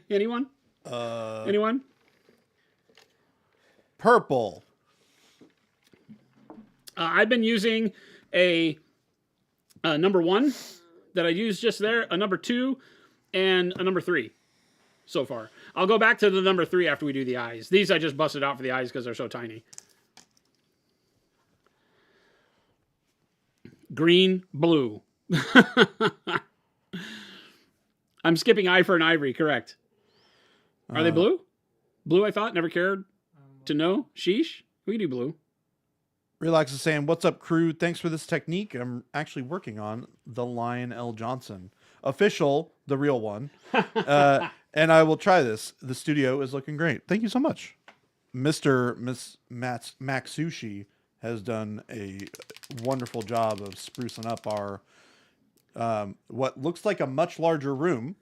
Anyone? Anyone? Purple. I've been using a number 1 that I used just there, a number 2, and a number 3 so far. I'll go back to the number 3 after we do the eyes. These I just busted out for the eyes because they're so tiny. Green, blue. I'm skipping eye for an ivory, correct. Are they blue? Blue, I thought. Never cared to know. Sheesh. We can do blue. Relax is saying, "What's up, crew? Thanks for this technique. I'm actually working on the Lion L. Johnson. Official, the real one. And I will try this. The studio is looking great. Thank you so much." Miss Maxushi has done a wonderful job of sprucing up our what looks like a much larger room.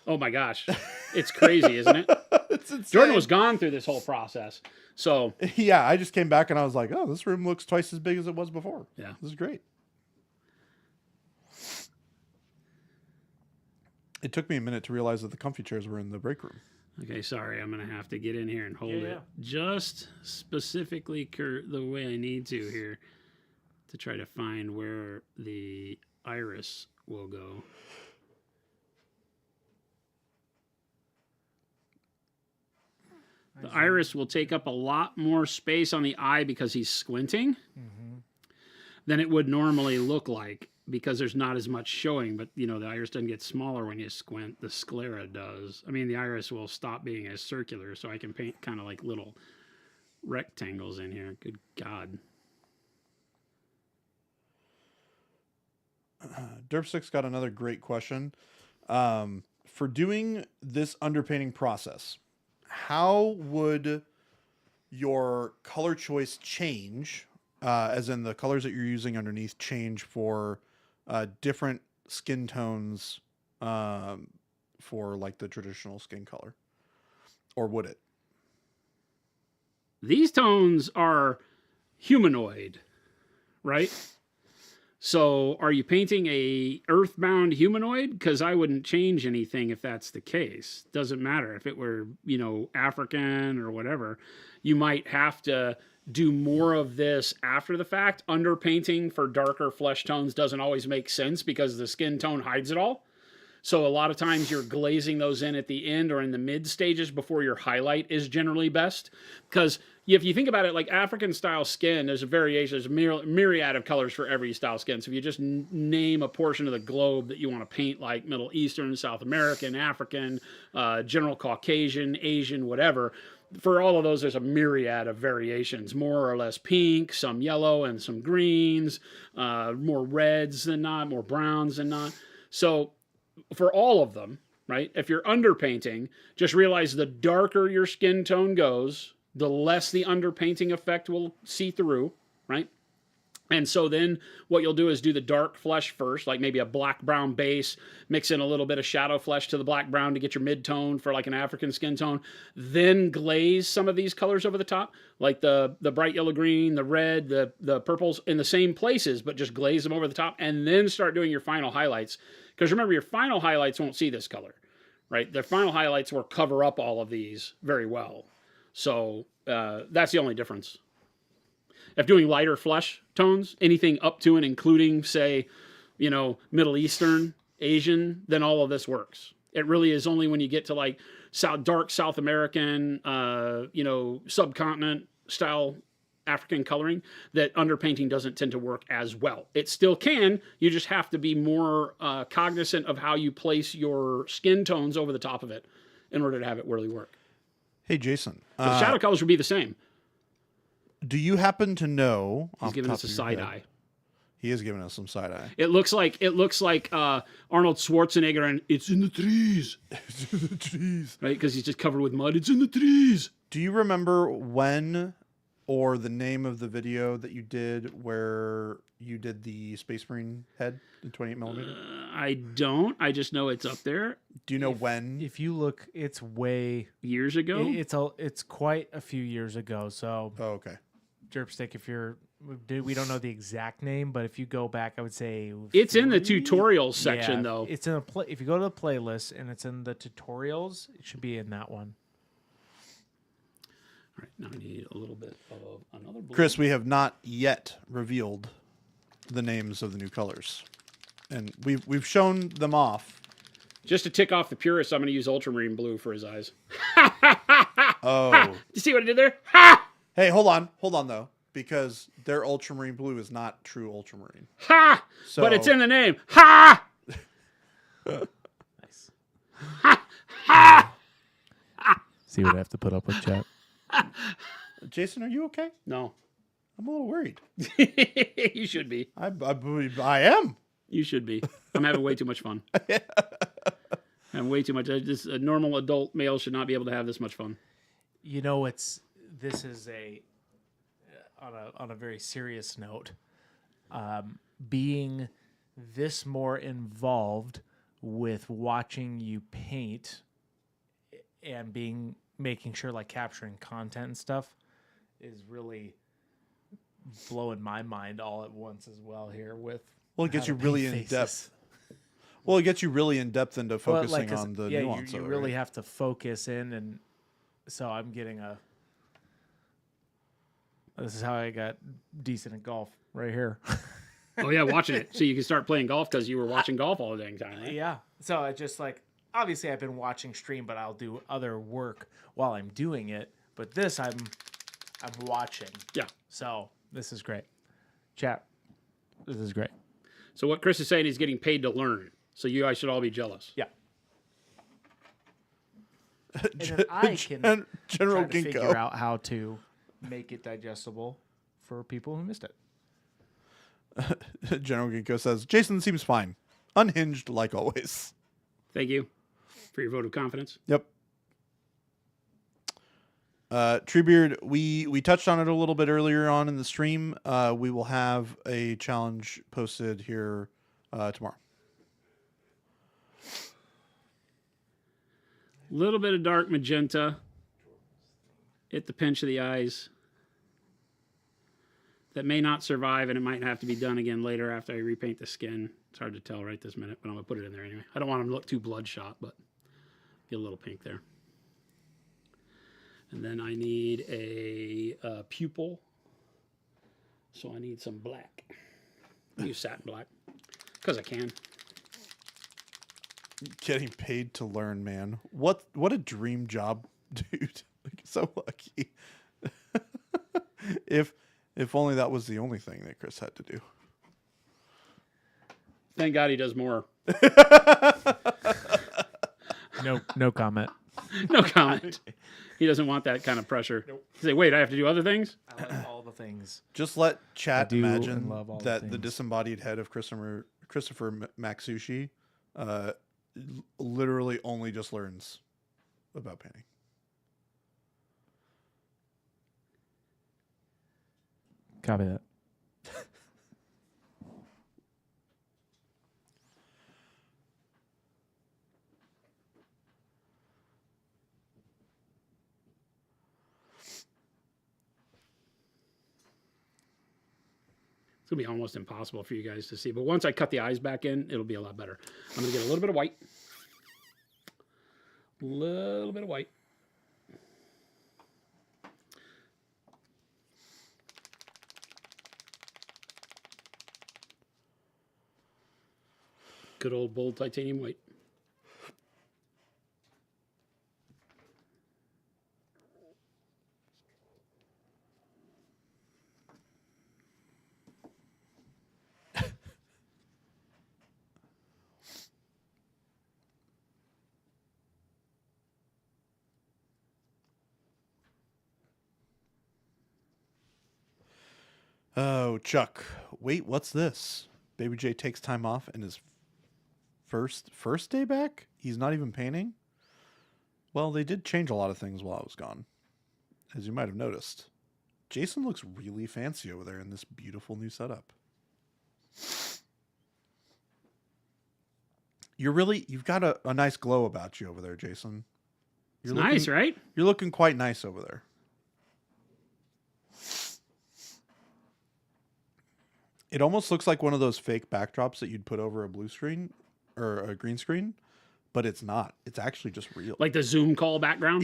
Oh my gosh. It's crazy, isn't it? It's insane. Jordan was gone through this whole process. So yeah, I just came back and I was like, oh, this room looks twice as big as it was before. Yeah. This is great. It took me a minute to realize that the comfy chairs were in the break room. okay, sorry. I'm going to have to get in here and hold Yeah. it just specifically the way I need to here to try to find where the iris will go. The iris will take up a lot more space on the eye because he's squinting than it would normally look like because there's not as much showing. But, you know, the iris doesn't get smaller when you squint. The sclera does. I mean, the iris will stop being as circular, so I can paint kind of like little rectangles in here. Good God. Derp6 got another great question. For doing this underpainting process, how would your color choice change, as in the colors that you're using underneath change for different skin tones for like the traditional skin color? Or would it? These tones are humanoid, right? So are you painting a earthbound humanoid? Because I wouldn't change anything if that's the case. Doesn't matter if it were, you know, African or whatever. You might have to do more of this after the fact. Underpainting for darker flesh tones doesn't always make sense because the skin tone hides it all. So a lot of times you're glazing those in at the end or in the mid stages before your highlight is generally best. Because if you think about it, like African style skin, there's a variation, there's a myriad of colors for every style skin. So if you just name a portion of the globe that you want to paint, like Middle Eastern, South American, African, general Caucasian, Asian, whatever, for all of those, there's a myriad of variations, more or less pink, some yellow and some greens, more reds than not, more browns than not. So for all of them, right, if you're underpainting, just realize the darker your skin tone goes, the less the underpainting effect will see through, right? And so then what you'll do is do the dark flesh first, like maybe a black-brown base, mix in a little bit of shadow flesh to the black-brown to get your mid-tone for like an African skin tone. Then glaze some of these colors over the top, like the bright yellow-green, the red, the purples in the same places, but just glaze them over the top, and then start doing your final highlights. Because remember, your final highlights won't see this color, right? The final highlights will cover up all of these very well. So that's the only difference. If doing lighter flesh tones, anything up to and including, say, you know, Middle Eastern, Asian, then all of this works. It really is only when you get to like dark South American, you know, subcontinent style African coloring that underpainting doesn't tend to work as well. It still can. You just have to be more cognizant of how you place your skin tones over the top of it in order to have it really work. Hey, Jason. The shadow colors would be the same. Do you happen to know? He's giving us a side eye. He is giving us some side eye. It looks like Arnold Schwarzenegger, and it's in the trees. It's in the trees, right? Because he's just covered with mud. It's in the trees. Do you remember when, or the name of the video that you did where you did the Space Marine head in 28 millimeter? I don't. I just know it's up there. Do you know when? If you look, it's way years ago. It's quite a few years ago. So, oh, okay. Derpstick, if we don't know the exact name, but if you go back, I would say it's in the tutorials section, though. It's in if you go to the playlist and it's in the tutorials, it should be in that one. right, now I need a little bit of another blue. Chris, we have not yet revealed the names of the new colors, and we've shown them off. Just to tick off the purists, I'm going to use ultramarine blue for his eyes. Oh, You see what I did there? Ha! hey, hold on though, because their ultramarine blue is not true ultramarine. Ha! So, But it's in the name. Ha! Nice. See what I have to put up with, chat. Jason, are you okay? No. I'm a little worried. You should be. I am. You should be. I'm having way too much fun. And way too much. Just a normal adult male should not be able to have this much fun. You know, this is on a very serious note. Being this more involved with watching you paint and making sure like capturing content and stuff is really blowing my mind all at once as well here with. Well, it gets how you to really paint in faces. depth. Well, it gets you really in depth into Well, focusing 'cause, on the yeah, nuance. you of it, really right? have to focus in, and so I'm getting this is how I got decent at golf right here. Oh, yeah, watching it. So you can start playing golf because you were watching golf all the dang time, right? Yeah. So I just obviously I've been watching stream, but I'll do other work while I'm doing it. But this I'm watching. Yeah. So this is great. Chat. This is great. So what Chris is saying, he's getting paid to learn. So you guys should all be jealous. Yeah. And then I can General try to figure Ginkgo. out how to make it digestible for people who missed it. General Ginkgo says Jason seems fine, unhinged like always. Thank you for your vote of confidence. Yep. Treebeard, we touched on it a little bit earlier on in the stream. We will have a challenge posted here tomorrow. Little bit of dark magenta at the pinch of the eyes. That may not survive, and it might have to be done again later after I repaint the skin. It's hard to tell right this minute, but I'm going to put it in there anyway. I don't want them to look too bloodshot, but get a little pink there. And then I need a pupil. So I need some black. I'll use satin black because I can. Getting paid to learn, man. What a dream job, dude. Like, so lucky. If only that was the only thing that Chris had to do. Thank God he does more. No comment. No comment. He doesn't want that kind of pressure. Nope. He's like, wait, I have to do other things? I love all the things. Just let chat I do imagine and love all the that the things. disembodied head of Christopher Maxushi literally only just learns about painting. Copy that. It's going to be almost impossible for you guys to see. But once I cut the eyes back in, it'll be a lot better. I'm going to get a little bit of white. A little bit of white. Good old bold titanium white. Oh, Chuck. Wait, what's this? Baby J takes time off and his first day back? He's not even painting? Well, they did change a lot of things while I was gone, as you might have noticed. Jason looks really fancy over there in this beautiful new setup. You've got a nice glow about you over there, Jason. It's nice, right? You're looking quite nice over there. It almost looks like one of those fake backdrops that you'd put over a blue screen or a green screen, but it's not. It's actually just real. Like the Zoom call background,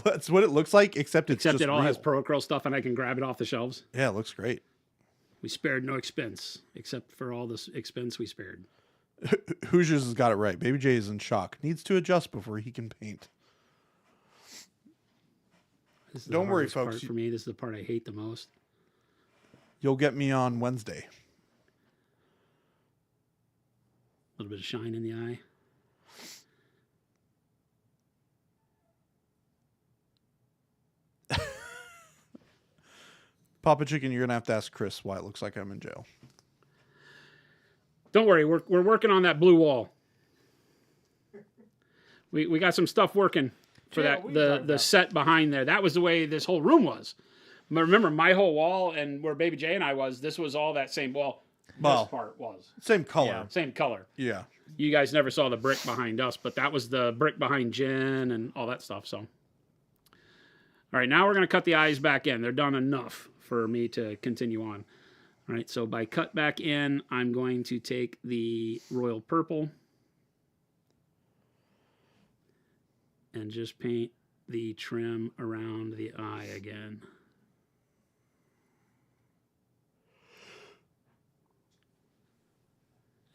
That's what it looks like, except it's except just it all real. has Procurl stuff and I can grab it off the shelves. Yeah, it looks great. We spared no expense, except for all this expense we spared. Hoosiers has got it right. Baby J is in shock. Needs to adjust before he can paint. This is the Don't worry, hardest folks. part for me. This is the part I hate the most. You'll get me on Wednesday. A little bit of shine in the eye. Papa Chicken, you're going to have to ask Chris why it looks like I'm in jail. Don't worry, we're working on that blue wall. We got some stuff working for Yeah, that what are you talking the about? set behind there. That was the way this whole room was. But remember, my whole wall and where Baby J and I was, this was all that same wall. Well, This part was Same color. same color. Yeah. You guys never saw the brick behind us, but that was the brick behind Jen and all that stuff. So, all right, now we're going to cut the eyes back in. They're done enough for me to continue on. All right, so by cut back in, I'm going to take the royal purple and just paint the trim around the eye again.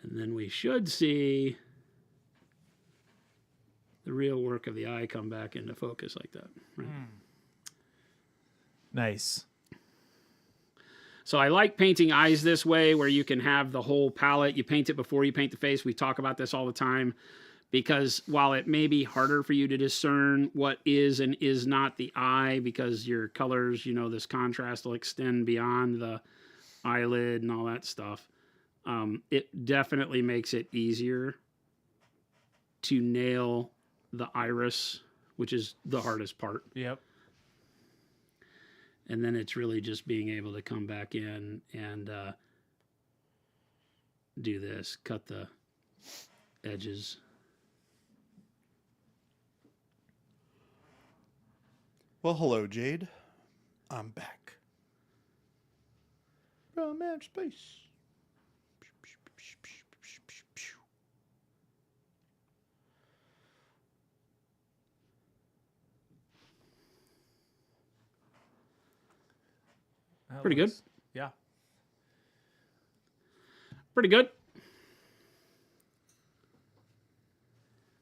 And then we should see the real work of the eye come back into focus like that. Right? Nice. So I like painting eyes this way where you can have the whole palette. You paint it before you paint the face. We talk about this all the time because while it may be harder for you to discern what is and is not the eye because your colors, you know, this contrast will extend beyond the eyelid and all that stuff. It definitely makes it easier to nail the iris, which is the hardest part. Yep. And then it's really just being able to come back in and do this, cut the edges. Well, hello, Jade. I'm back. From outer space. That Pretty good. looks- Yeah. Pretty good.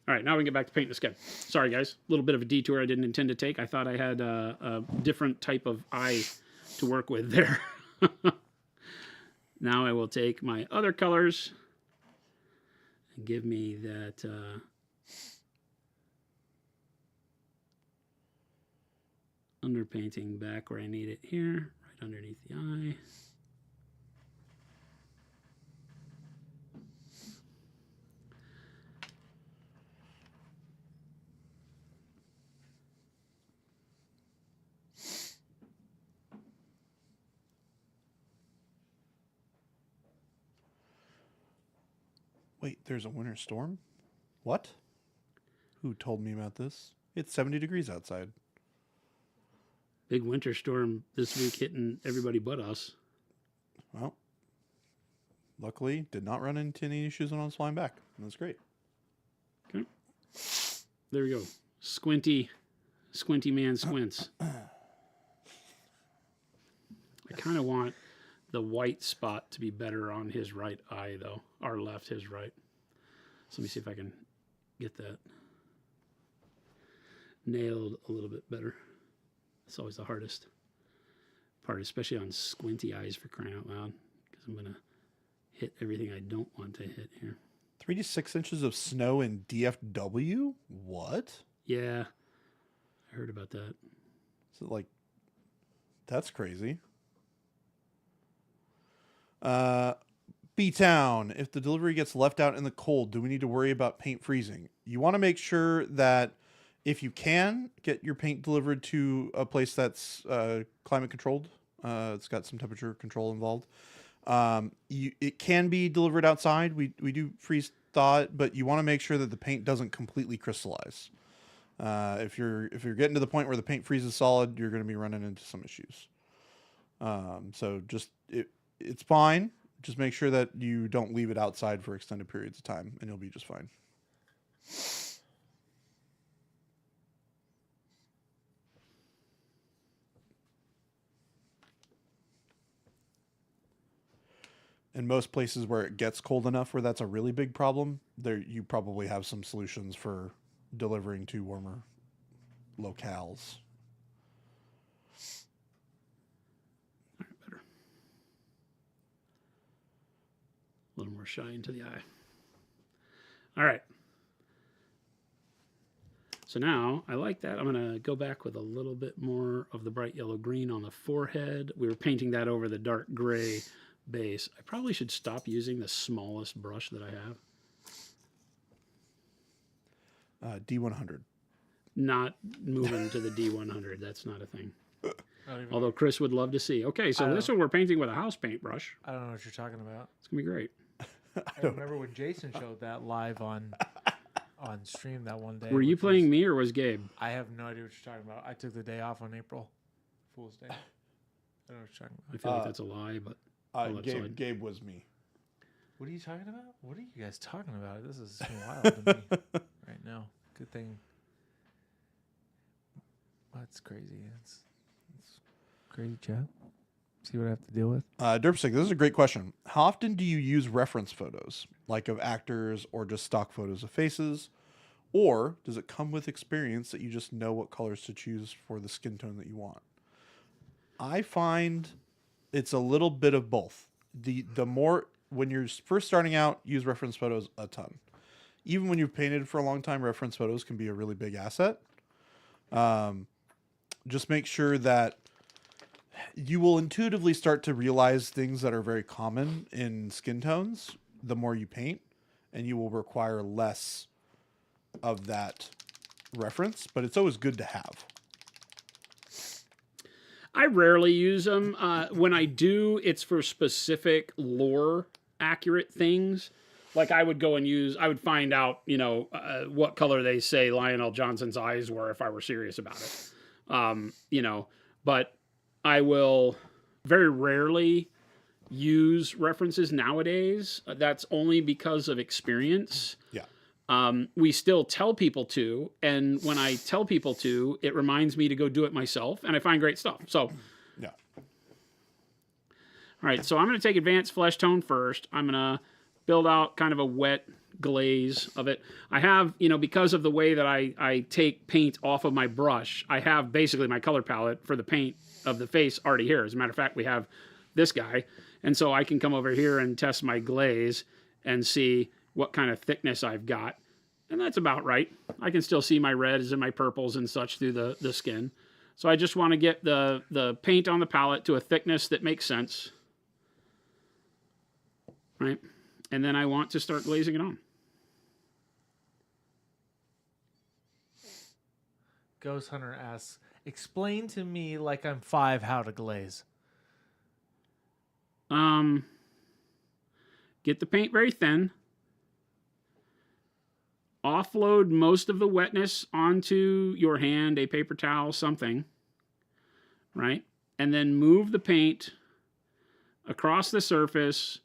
All right, now we can get back to painting the skin. Sorry, guys. A little bit of a detour I didn't intend to take. I thought I had a different type of eye to work with there. Now I will take my other colors and give me that underpainting back where I need it here, right underneath the eye. Wait, there's a winter storm? What? Who told me about this? It's 70 degrees outside. Big winter storm this week hitting everybody but us. Well, luckily, did not run into any issues when I was flying back. That's great. Okay. There we go. Squinty man squints. I kind of want the white spot to be better on his right eye, though. Our left, his right. So let me see if I can get that nailed a little bit better. It's always the hardest part, especially on squinty eyes, for crying out loud, because I'm going to hit everything I don't want to hit here. 3 to 6 inches of snow in DFW? What? Yeah, I heard about that. Is it like... That's crazy. B-Town, if the delivery gets left out in the cold, do we need to worry about paint freezing? You want to make sure that if you can get your paint delivered to a place that's climate controlled, it's got some temperature control involved. It can be delivered outside. We do freeze thaw it, but you want to make sure that the paint doesn't completely crystallize. If you're getting to the point where the paint freezes solid, you're going to be running into some issues. So just it's fine. Just make sure that you don't leave it outside for extended periods of time, and you'll be just fine. in most places where it gets cold enough where that's a really big problem, there you probably have some solutions for delivering to warmer locales. Better. A little more shine to the eye. All right. So now I like that. I'm going to go back with a little bit more of the bright yellow green on the forehead. We were painting that over the dark gray base. I probably should stop using the smallest brush that I have. D100. Not moving to the D100. That's not a thing. I don't even, Although Chris would love to see. Okay, so this one we're painting with a house paint brush. I don't know what you're talking about. It's going to be great. I remember when Jason showed that live on stream that one day. Were you playing me or was Gabe? I have no idea what you're talking about. I took the day off on April Fool's Day. I don't know what you're talking I about. feel like that's a lie, but I'll let it slide. Gabe was me. What are you talking about? What are you guys talking about? This is wild to me right now. Good thing. That's crazy. It's crazy, chat. See what I have to deal with? Derpsick, this is a great question. How often do you use reference photos, like of actors or just stock photos of faces? Or does it come with experience that you just know what colors to choose for the skin tone that you want? I find it's a little bit of both. The more, when you're first starting out, use reference photos a ton. Even when you've painted for a long time, reference photos can be a really big asset. Just make sure that you will intuitively start to realize things that are very common in skin tones the more you paint, and you will require less of that reference, but it's always good to have. I rarely use them. When I do, it's for specific lore accurate things. Like I would go and I would find out, what color they say Lionel Johnson's eyes were if I were serious about it. But I will very rarely use references nowadays. That's only because of experience. Yeah. We still tell people to, and when I tell people to, it reminds me to go do it myself, and I find great stuff. So, yeah. All right, so I'm going to take advanced flesh tone first. I'm going to build out kind of a wet glaze of it. I have, because of the way that I take paint off of my brush, I have basically my color palette for the paint of the face already here. As a matter of fact, we have this guy, and so I can come over here and test my glaze and see what kind of thickness I've got, and that's about right. I can still see my reds and my purples and such through the skin. So I just want to get the paint on the palette to a thickness that makes sense, right? And then I want to start glazing it on. Ghost Hunter asks, explain to me like I'm 5 how to glaze. Get the paint very thin. Offload most of the wetness onto your hand, a paper towel, something, right? And then move the paint across the surface.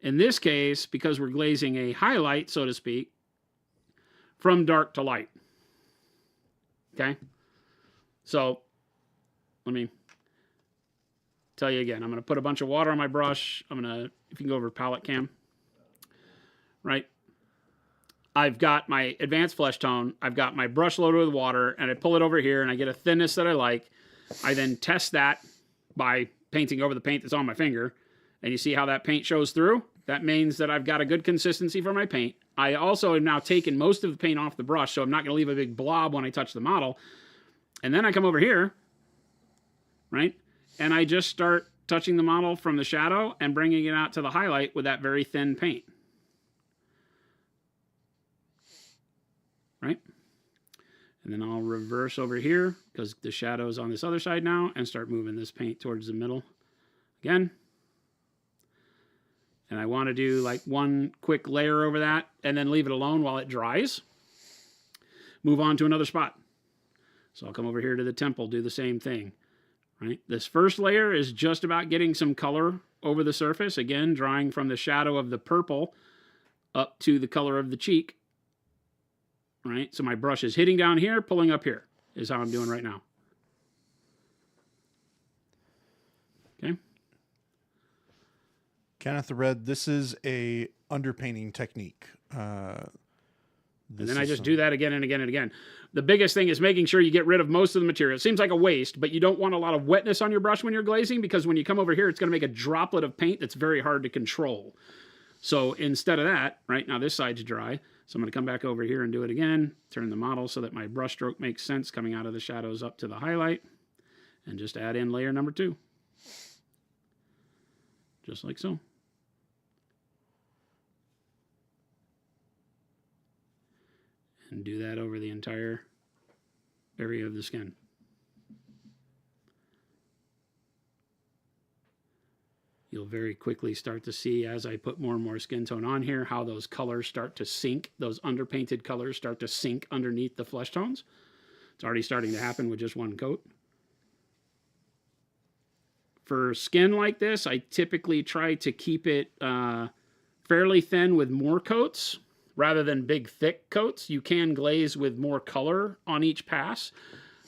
In this case, because we're glazing a highlight, so to speak, from dark to light. Okay? So, let me tell you again. I'm going to put a bunch of water on my brush. If you can go over palette cam. Right? I've got my advanced flesh tone. I've got my brush loaded with water, and I pull it over here, and I get a thinness that I like. I then test that by painting over the paint that's on my finger. And you see how that paint shows through? That means that I've got a good consistency for my paint. I also have now taken most of the paint off the brush, so I'm not going to leave a big blob when I touch the model. And then I come over here, right? And I just start touching the model from the shadow and bringing it out to the highlight with that very thin paint. Right? And then I'll reverse over here because the shadow's on this other side now and start moving this paint towards the middle again. And I want to do like one quick layer over that and then leave it alone while it dries. Move on to another spot. So I'll come over here to the temple, do the same thing. Right? This first layer is just about getting some color over the surface. Again, drawing from the shadow of the purple up to the color of the cheek. Right? So my brush is hitting down here, pulling up here is how I'm doing right now. Okay? Kenneth Red, this is a underpainting technique. And then I just do that again and again and again. The biggest thing is making sure you get rid of most of the material. It seems like a waste, but you don't want a lot of wetness on your brush when you're glazing, because when you come over here, it's going to make a droplet of paint that's very hard to control. So instead of that, right now this side's dry. So I'm going to come back over here and do it again. Turn the model so that my brush stroke makes sense coming out of the shadows up to the highlight. And just add in layer number 2. Just like so. And do that over the entire area of the skin. You'll very quickly start to see, as I put more and more skin tone on here, how those colors start to sink. Those underpainted colors start to sink underneath the flesh tones. It's already starting to happen with just one coat. For skin like this, I typically try to keep it fairly thin with more coats rather than big, thick coats. You can glaze with more color on each pass.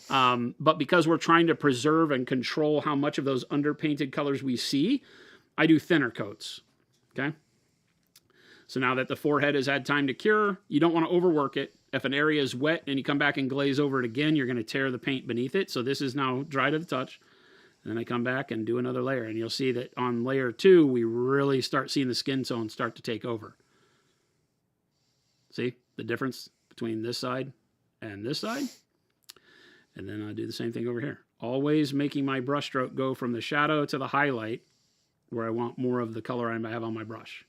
But because we're trying to preserve and control how much of those underpainted colors we see, I do thinner coats, okay? So now that the forehead has had time to cure, you don't want to overwork it. If an area is wet and you come back and glaze over it again, you're going to tear the paint beneath it. So this is now dry to the touch. And then I come back and do another layer. And you'll see that on layer 2, we really start seeing the skin tone start to take over. See the difference between this side and this side? And then I do the same thing over here. Always making my brush stroke go from the shadow to the highlight where I want more of the color I have on my brush.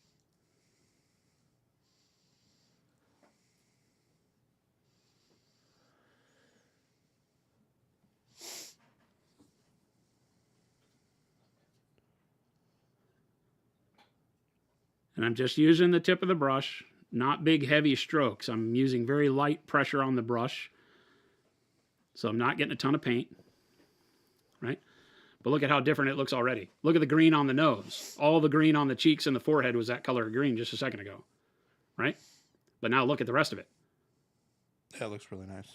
And I'm just using the tip of the brush, not big heavy strokes. I'm using very light pressure on the brush. So I'm not getting a ton of paint, right? But look at how different it looks already. Look at the green on the nose. All the green on the cheeks and the forehead was that color of green just a second ago, right? But now look at the rest of it. Yeah, it looks really nice.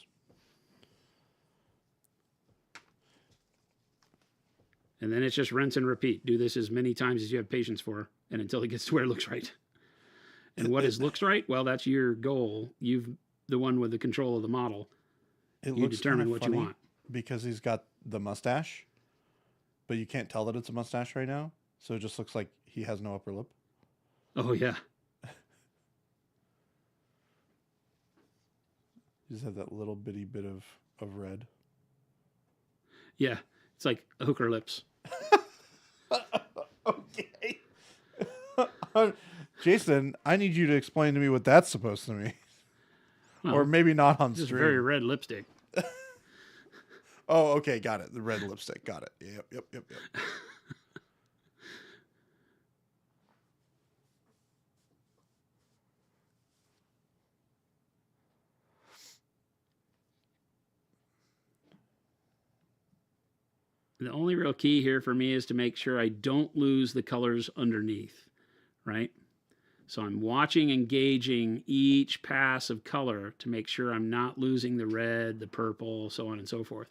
And then it's just rinse and repeat. Do this as many times as you have patience for, and until it gets to where it looks right. And what is looks right? Well, that's your goal. You've the one with the control of the model. You determine what you want. Because he's got the mustache, but you can't tell that it's a mustache right now. So it just looks like he has no upper lip. Oh, yeah. You just have that little bitty bit of red. Yeah, it's like hooker lips. Okay. Jason, I need you to explain to me what that's supposed to mean. Well, or maybe not on just stream. very red lipstick. Oh, okay, got it. The red lipstick. Got it. Yep. The only real key here for me is to make sure I don't lose the colors underneath, right? So I'm watching and gauging each pass of color to make sure I'm not losing the red, the purple, so on and so forth.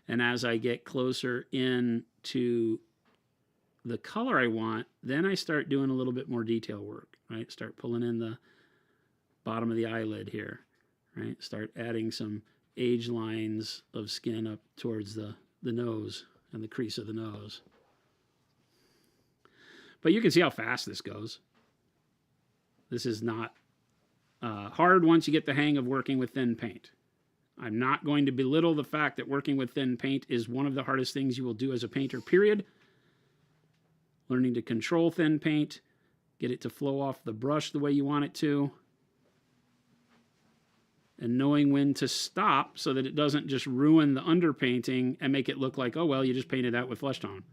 And as I get closer into the color I want, then I start doing a little bit more detail work, right? Start pulling in the bottom of the eyelid here, right? Start adding some age lines of skin up towards the nose and the crease of the nose. But you can see how fast this goes. This is not hard once you get the hang of working with thin paint. I'm not going to belittle the fact that working with thin paint is one of the hardest things you will do as a painter, period. Learning to control thin paint, get it to flow off the brush the way you want it to, and knowing when to stop so that it doesn't just ruin the underpainting and make it look like, oh, well, you just painted that with flesh tone,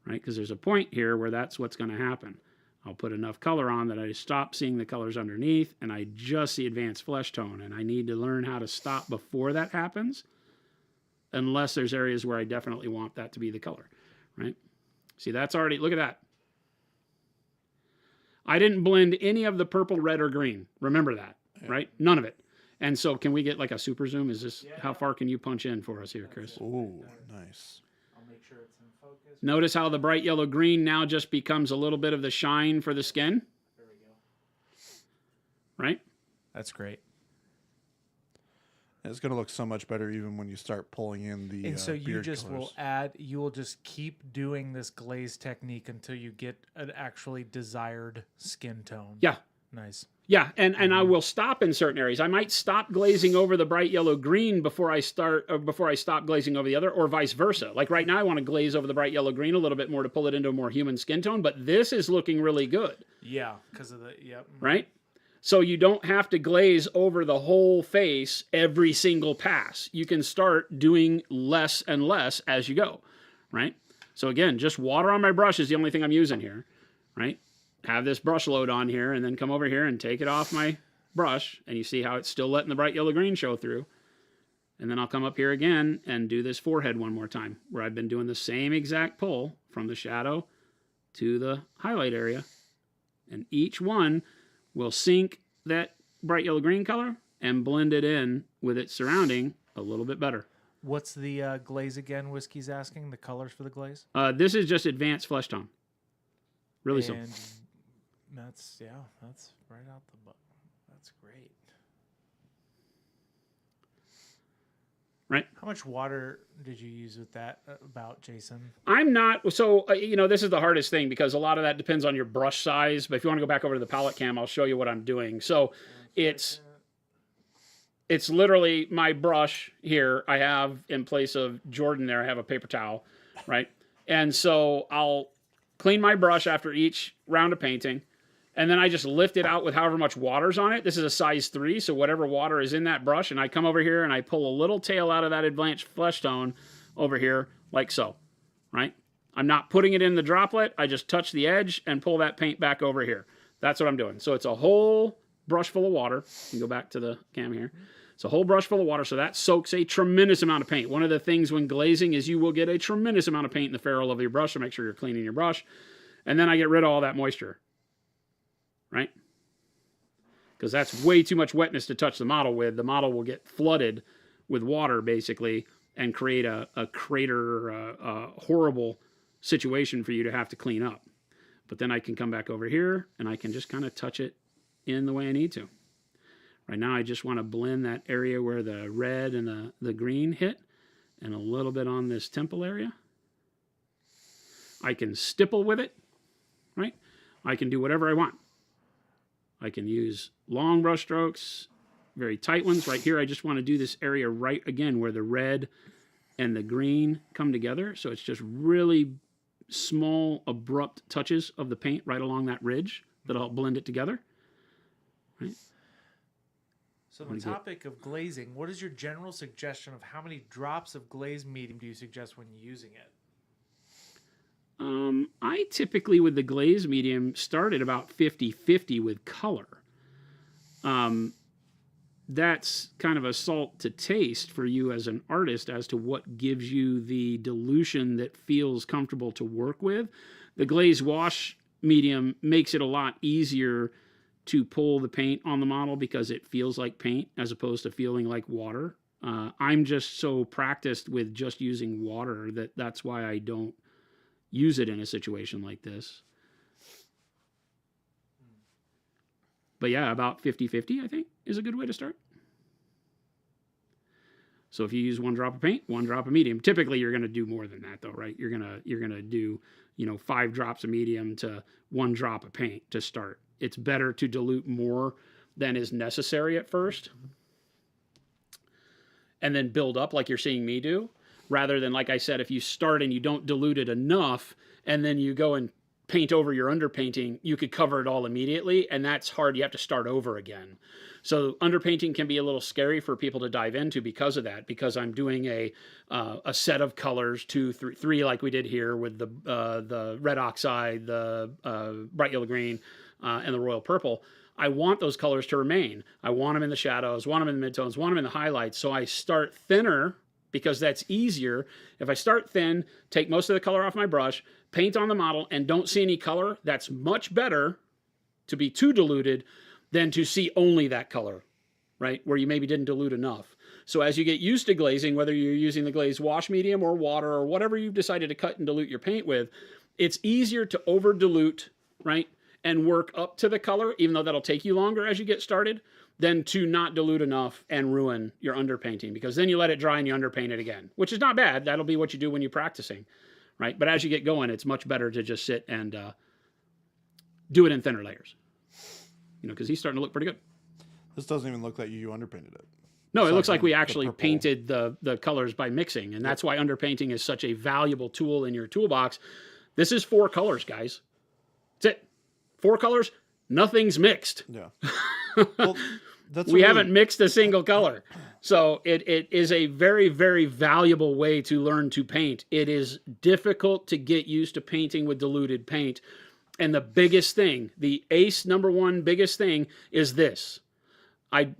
right? Because there's a point here where that's what's going to happen. I'll put enough color on that I stop seeing the colors underneath and I just see advanced flesh tone, and I need to learn how to stop before that happens, unless there's areas where I definitely want that to be the color, right? See, that's already, look at that. I didn't blend any of the purple, red, or green. Remember that, right? None of it. And so can we get like a super zoom? Is this, how far can you punch in for us here, Chris? Ooh, nice. I'll make sure it's in focus. Notice how the bright yellow green now just becomes a little bit of the shine for the skin. There we go. Right? That's great. It's going to look so much better even when you start pulling in the And so you beard just colors. you will just keep doing this glaze technique until you get an actually desired skin tone. Yeah. Nice. Yeah, and I will stop in certain areas. I might stop glazing over the bright yellow green before I stop glazing over the other, or vice versa. Like right now, I want to glaze over the bright yellow green a little bit more to pull it into a more human skin tone, but this is looking really good. Yeah, because of the Right? So you don't have to glaze over the whole face every single pass. You can start doing less and less as you go, right? So again, just water on my brush is the only thing I'm using here, right? Have this brush load on here and then come over here and take it off my brush, and you see how it's still letting the bright yellow green show through. And then I'll come up here again and do this forehead one more time, where I've been doing the same exact pull from the shadow to the highlight area. And each one will sync that bright yellow green color and blend it in with its surrounding a little bit better. What's the glaze again? Whiskey's asking the colors for the glaze. This is just advanced flesh tone. Really simple. And that's right out the butt. That's great. Right. How much water did you use with that? About Jason? I'm not, so, this is the hardest thing because a lot of that depends on your brush size. But if you want to go back over to the palette cam, I'll show you what I'm doing. So it's literally my brush here. I have, in place of Jordan there, I have a paper towel, right? And so I'll clean my brush after each round of painting. And then I just lift it out with however much water's on it. This is a size 3, so whatever water is in that brush. And I come over here and I pull a little tail out of that advanced flesh tone over here, like so, right? I'm not putting it in the droplet. I just touch the edge and pull that paint back over here. That's what I'm doing. So it's a whole brush full of water. You can go back to the cam here. It's a whole brush full of water, so that soaks a tremendous amount of paint. One of the things when glazing is you will get a tremendous amount of paint in the ferrule of your brush, so make sure you're cleaning your brush. And then I get rid of all that moisture. Right? Because that's way too much wetness to touch the model with. The model will get flooded with water, basically, and create a crater, a horrible situation for you to have to clean up. But then I can come back over here, and I can just kind of touch it in the way I need to. Right now, I just want to blend that area where the red and the green hit, and a little bit on this temple area. I can stipple with it, right? I can do whatever I want. I can use long brush strokes, very tight ones. Right here, I just want to do this area right again where the red and the green come together. So it's just really small, abrupt touches of the paint right along that ridge that'll help blend it together. Right? So the topic of glazing, what is your general suggestion of how many drops of glaze medium do you suggest when using it? I typically, with the glaze medium, start at about 50-50 with color. That's kind of a salt to taste for you as an artist as to what gives you the dilution that feels comfortable to work with. The glaze wash medium makes it a lot easier to pull the paint on the model because it feels like paint as opposed to feeling like water. I'm just so practiced with just using water that's why I don't use it in a situation like this. But yeah, about 50-50, I think, is a good way to start. So if you use 1 drop of paint, 1 drop of medium, typically you're going to do more than that though, right? You're going to do, 5 drops of medium to 1 drop of paint to start. It's better to dilute more than is necessary at first and then build up like you're seeing me do, rather than, like I said, if you start and you don't dilute it enough and then you go and paint over your underpainting, you could cover it all immediately, and that's hard. You have to start over again. So underpainting can be a little scary for people to dive into because of that, because I'm doing a set of colors, 2, 3 like we did here with the red oxide, the bright yellow green, and the royal purple. I want those colors to remain. I want them in the shadows, want them in the midtones, want them in the highlights. So I start thinner because that's easier. If I start thin, take most of the color off my brush, paint on the model, and don't see any color, that's much better to be too diluted than to see only that color, right? Where you maybe didn't dilute enough. So as you get used to glazing, whether you're using the glaze wash medium or water or whatever you've decided to cut and dilute your paint with, it's easier to over dilute, right? And work up to the color, even though that'll take you longer as you get started, than to not dilute enough and ruin your underpainting, because then you let it dry and you underpaint it again, which is not bad. That'll be what you do when you're practicing, right? But as you get going, it's much better to just sit and do it in thinner layers, because he's starting to look pretty good. This doesn't even look like you underpainted it. No, it Aside looks like from we the actually purple. painted the colors by mixing, and that's why underpainting is such a valuable tool in your toolbox. This is 4 colors, guys. That's it. 4 colors, nothing's mixed. Yeah. Well, We haven't mixed a single color. So it is a very, very valuable way to learn to paint. It is difficult to get used to painting with diluted paint. And the biggest thing, the ace number 1 biggest thing is this.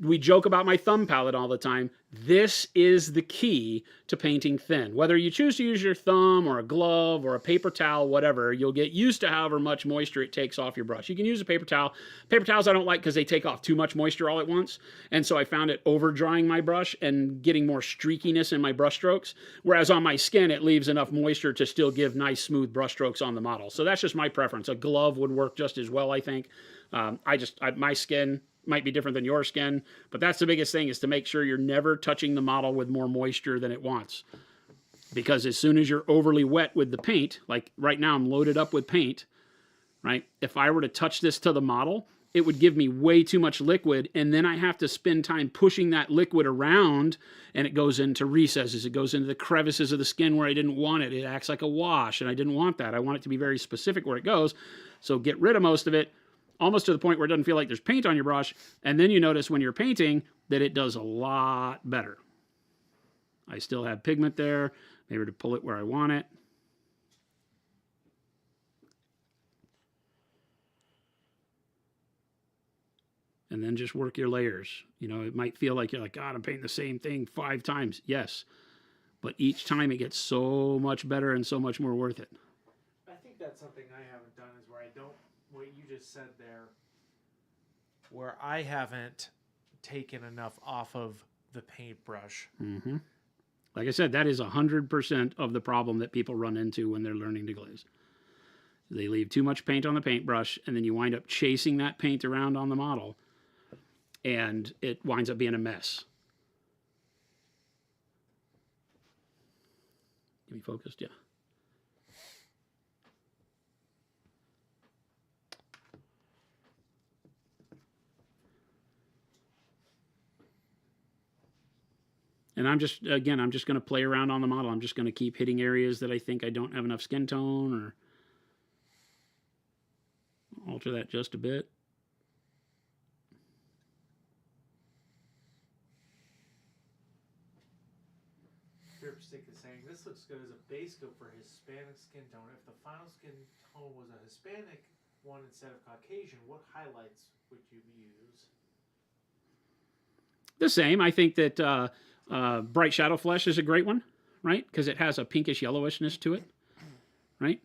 We joke about my thumb palette all the time. This is the key to painting thin. Whether you choose to use your thumb or a glove or a paper towel, whatever, you'll get used to however much moisture it takes off your brush. You can use a paper towel. Paper towels I don't like because they take off too much moisture all at once. And so I found it over drying my brush and getting more streakiness in my brush strokes. Whereas on my skin, it leaves enough moisture to still give nice smooth brush strokes on the model. So that's just my preference. A glove would work just as well, I think. My skin might be different than your skin, but that's the biggest thing, is to make sure you're never touching the model with more moisture than it wants. Because as soon as you're overly wet with the paint, like right now I'm loaded up with paint, right? If I were to touch this to the model, it would give me way too much liquid, and then I have to spend time pushing that liquid around, and it goes into recesses, it goes into the crevices of the skin where I didn't want it. It acts like a wash, and I didn't want that. I want it to be very specific where it goes. So get rid of most of it, almost to the point where it doesn't feel like there's paint on your brush, and then you notice when you're painting that it does a lot better. I still have pigment there, maybe to pull it where I want it. And then just work your layers. It might feel like you're like, God, I'm painting the same thing 5 times. Yes, but each time it gets so much better and so much more worth it. I think that's something I haven't done, is where I don't, what you just said there, where I haven't taken enough off of the paintbrush. Mm-hmm. Like I said, that is 100% of the problem that people run into when they're learning to glaze. They leave too much paint on the paintbrush, and then you wind up chasing that paint around on the model, and it winds up being a mess. Get me focused, yeah. And I'm just going to play around on the model. I'm just going to keep hitting areas that I think I don't have enough skin tone, or alter that just a bit. Gripstick is saying, this looks good as a base coat for Hispanic skin tone. If the final skin tone was a Hispanic one instead of Caucasian, what highlights would you use? The same. I think that Bright Shadow Flesh is a great one, right? Because it has a pinkish yellowishness to it, right?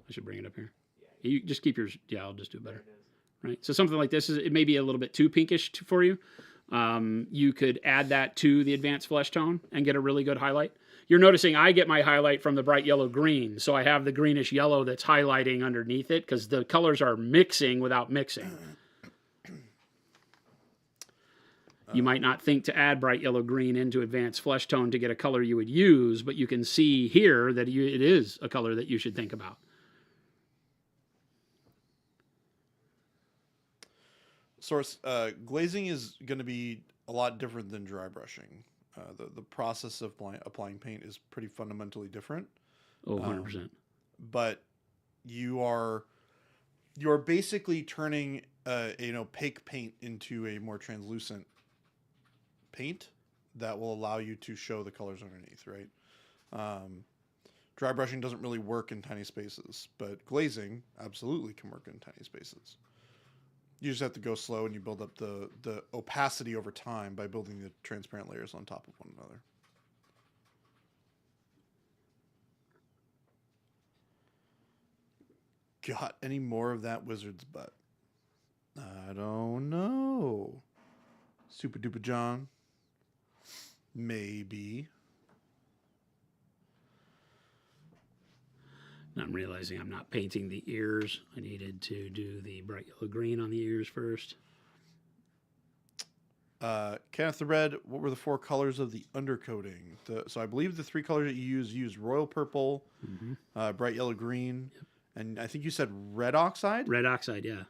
I should bring it up here. You just keep yours. Yeah, I'll just do it better. Right. So something like this, it may be a little bit too pinkish for you. You could add that to the advanced flesh tone and get a really good highlight. You're noticing I get my highlight from the bright yellow green. So I have the greenish yellow that's highlighting underneath it, because the colors are mixing without mixing. You might not think to add bright yellow green into advanced flesh tone to get a color you would use, but you can see here that it is a color that you should think about. Source, glazing is going to be a lot different than dry brushing. The process of applying paint is pretty fundamentally different. Oh, 100%. But you are basically turning an opaque paint into a more translucent paint that will allow you to show the colors underneath, right? Dry brushing doesn't really work in tiny spaces, but glazing absolutely can work in tiny spaces. You just have to go slow, and you build up the opacity over time by building the transparent layers on top of one another. Got any more of that wizard's butt? I don't know. Super Duper John. Maybe. I'm realizing I'm not painting the ears. I needed to do the bright yellow green on the ears first. Kenneth the Red, what were the 4 colors of the undercoating? So I believe the 3 colors that you use royal purple, bright yellow green, and I think you said red oxide? Red oxide, yeah.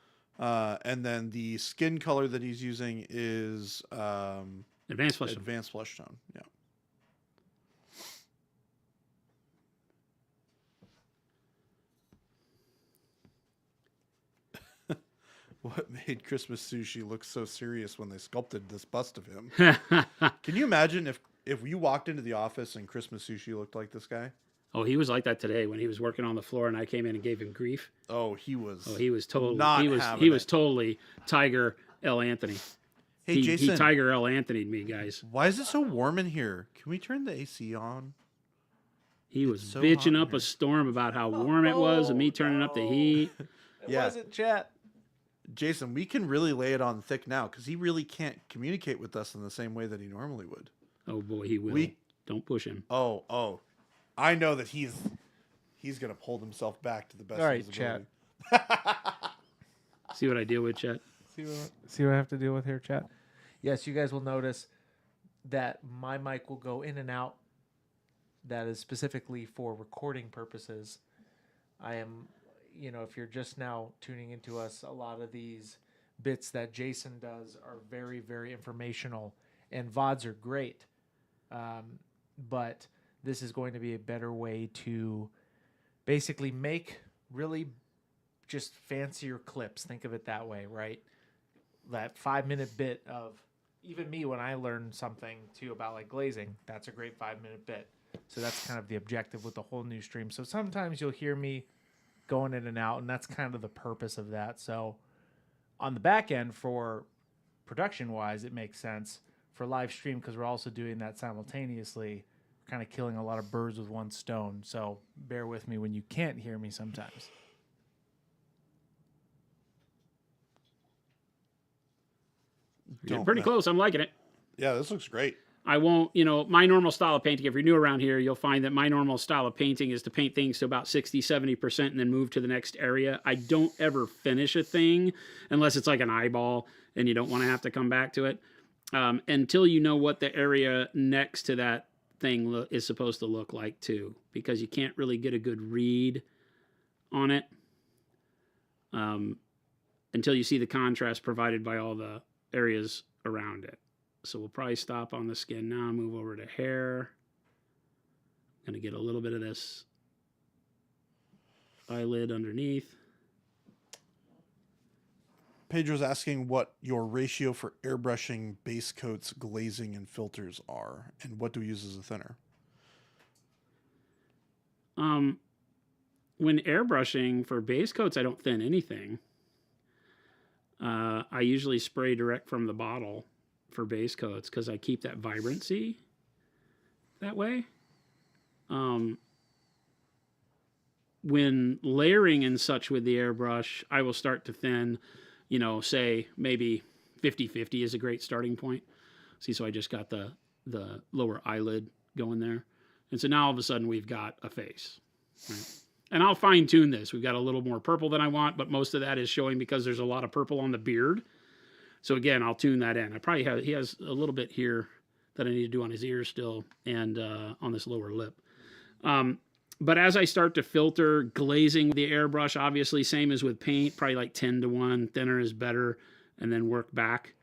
And then the skin color that he's using is Advanced flush tone. advanced flush tone. Yeah. What made Christmas Sushi look so serious when they sculpted this bust of him? Can you imagine if you walked into the office and Christmas Sushi looked like this guy? Oh, he was like that today when he was working on the floor, and I came in and gave him grief. Oh, he was. Oh, he was totally. Not he was totally Tiger L. Anthony. Hey, he Jason. He Tiger L. Anthony'd me, guys. Why is it so warm in here? Can we turn the AC on? He was so bitching hot up here. a storm about how warm it was, and me turning up the heat. It Yeah. wasn't chat. Jason, we can really lay it on thick now because he really can't communicate with us in the same way that he normally would. Oh boy, he will. Don't push him. Oh. I know that he's going to hold himself back to the best All of right, his chat. ability. See what I deal with, Chet? See what I have to deal with here, chat. Yes, you guys will notice that my mic will go in and out. That is specifically for recording purposes. I am, if you're just now tuning into us, a lot of these bits that Jason does are very, very informational, and VODs are great. But this is going to be a better way to basically make really just fancier clips. Think of it that way, right? That 5-minute bit of even me when I learn something too about like glazing, that's a great 5-minute bit. So that's kind of the objective with the whole new stream. So sometimes you'll hear me going in and out, and that's kind of the purpose of that. So on the back end for production wise, it makes sense for live stream because we're also doing that simultaneously, kind of killing a lot of birds with one stone. So bear with me when you can't hear me sometimes. You're getting pretty close. I'm liking it. Yeah, this looks great. I won't, my normal style of painting, if you're new around here, you'll find that my normal style of painting is to paint things to about 60, 70% and then move to the next area. I don't ever finish a thing unless it's like an eyeball and you don't want to have to come back to it until you know what the area next to that thing is supposed to look like too, because you can't really get a good read on it until you see the contrast provided by all the areas around it. So we'll probably stop on the skin now, move over to hair. I'm going to get a little bit of this eyelid underneath. Pedro's asking what your ratio for airbrushing base coats, glazing, and filters are, and what do we use as a thinner? When airbrushing for base coats, I don't thin anything. I usually spray direct from the bottle for base coats because I keep that vibrancy that way. When layering and such with the airbrush, I will start to thin, say maybe 50-50 is a great starting point. See, so I just got the lower eyelid going there. And so now all of a sudden we've got a face. Right? And I'll fine tune this. We've got a little more purple than I want, but most of that is showing because there's a lot of purple on the beard. So again, I'll tune that in. He has a little bit here that I need to do on his ears still and on this lower lip. But as I start to filter glazing with the airbrush, obviously same as with paint, probably like 10-to-1, thinner is better, and then work back.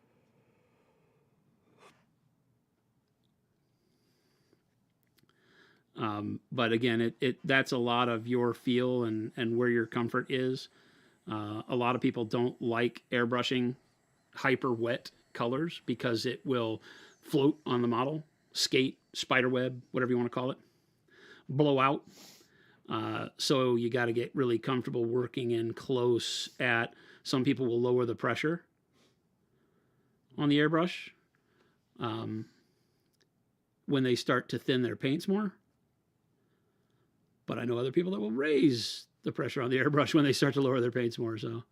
But again, that's a lot of your feel and where your comfort is. A lot of people don't like airbrushing hyper wet colors because it will float on the model, skate, spiderweb, whatever you want to call it, blow out. So you got to get really comfortable working in close at, some people will lower the pressure on the airbrush when they start to thin their paints more. But I know other people that will raise the pressure on the airbrush when they start to lower their paints more. So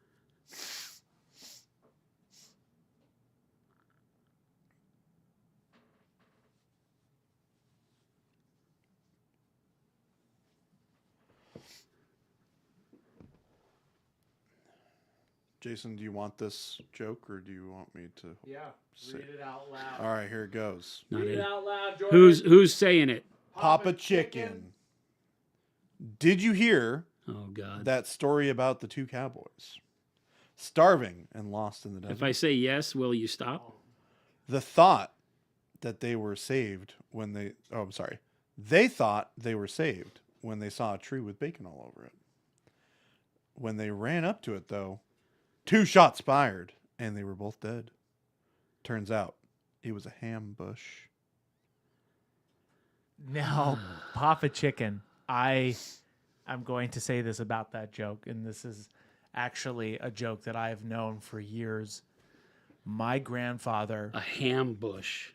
Jason, do you want this joke or do you want me to? Yeah. Say- Read it out loud. All right, here it goes. Not Read it. it out loud, Jordan. Who's saying it? Papa Chicken. Did you hear Oh God. that story about the two cowboys? Starving and lost in the desert. If I say yes, will you stop? The thought that they were saved when they... Oh, I'm sorry. They thought they were saved when they saw a tree with bacon all over it. When they ran up to it, though, 2 shots fired, and they were both dead. Turns out, it was a ham bush. Now, Papa Chicken, I'm going to say this about that joke, and this is actually a joke that I've known for years. My grandfather A ham bush.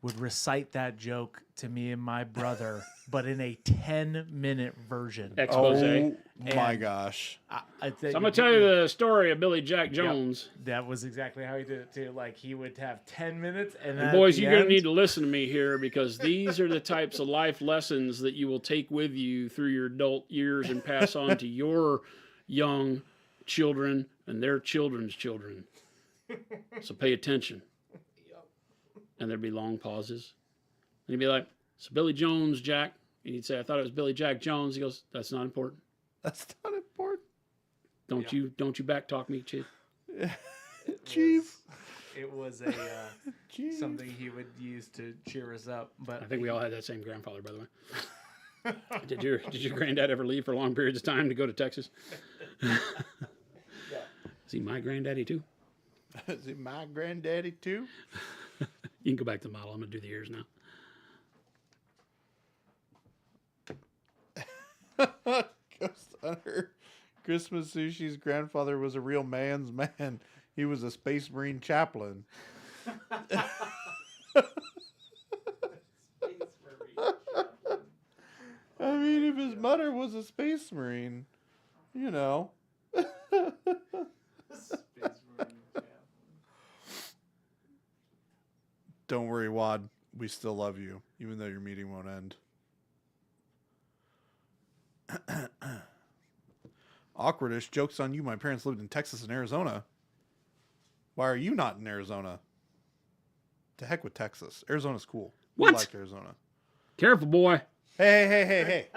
would recite that joke to me and my brother, but in a 10-minute version. Expose. Oh, my And- gosh. I think So I'm gonna tell you the story of Billy Jack Jones. that was exactly how he did it too. Like he would have 10 minutes, and, And at boys, the you're gonna end- need to listen to me here because these are the types of life lessons that you will take with you through your adult years and pass on to your young children and their children's children. So pay attention. And there'd be long pauses. And he'd be like, "So Billy Jones, Jack." And he'd say, "I thought it was Billy Jack Jones." He goes, "That's not important. That's not important. Don't you backtalk me, Chief." Chief. It was a Chief. something he would use to cheer us up. But I think we all had that same grandfather, by the way. Did your granddad ever leave for long periods of time to go to Texas? Is he my granddaddy too? Is he my granddaddy too? You can go back to the model. I'm gonna do the ears now. Ghost Hunter. Christmas Sushi's grandfather was a real man's man. He was a Space Marine chaplain. I mean, if his mother was a Space Marine, you know. Don't worry, Wad. We still love you, even though your meeting won't end. Awkwardish. Joke's on you. My parents lived in Texas and Arizona. Why are you not in Arizona? To heck with Texas. Arizona's cool. We What? like Arizona. Careful, boy. Hey.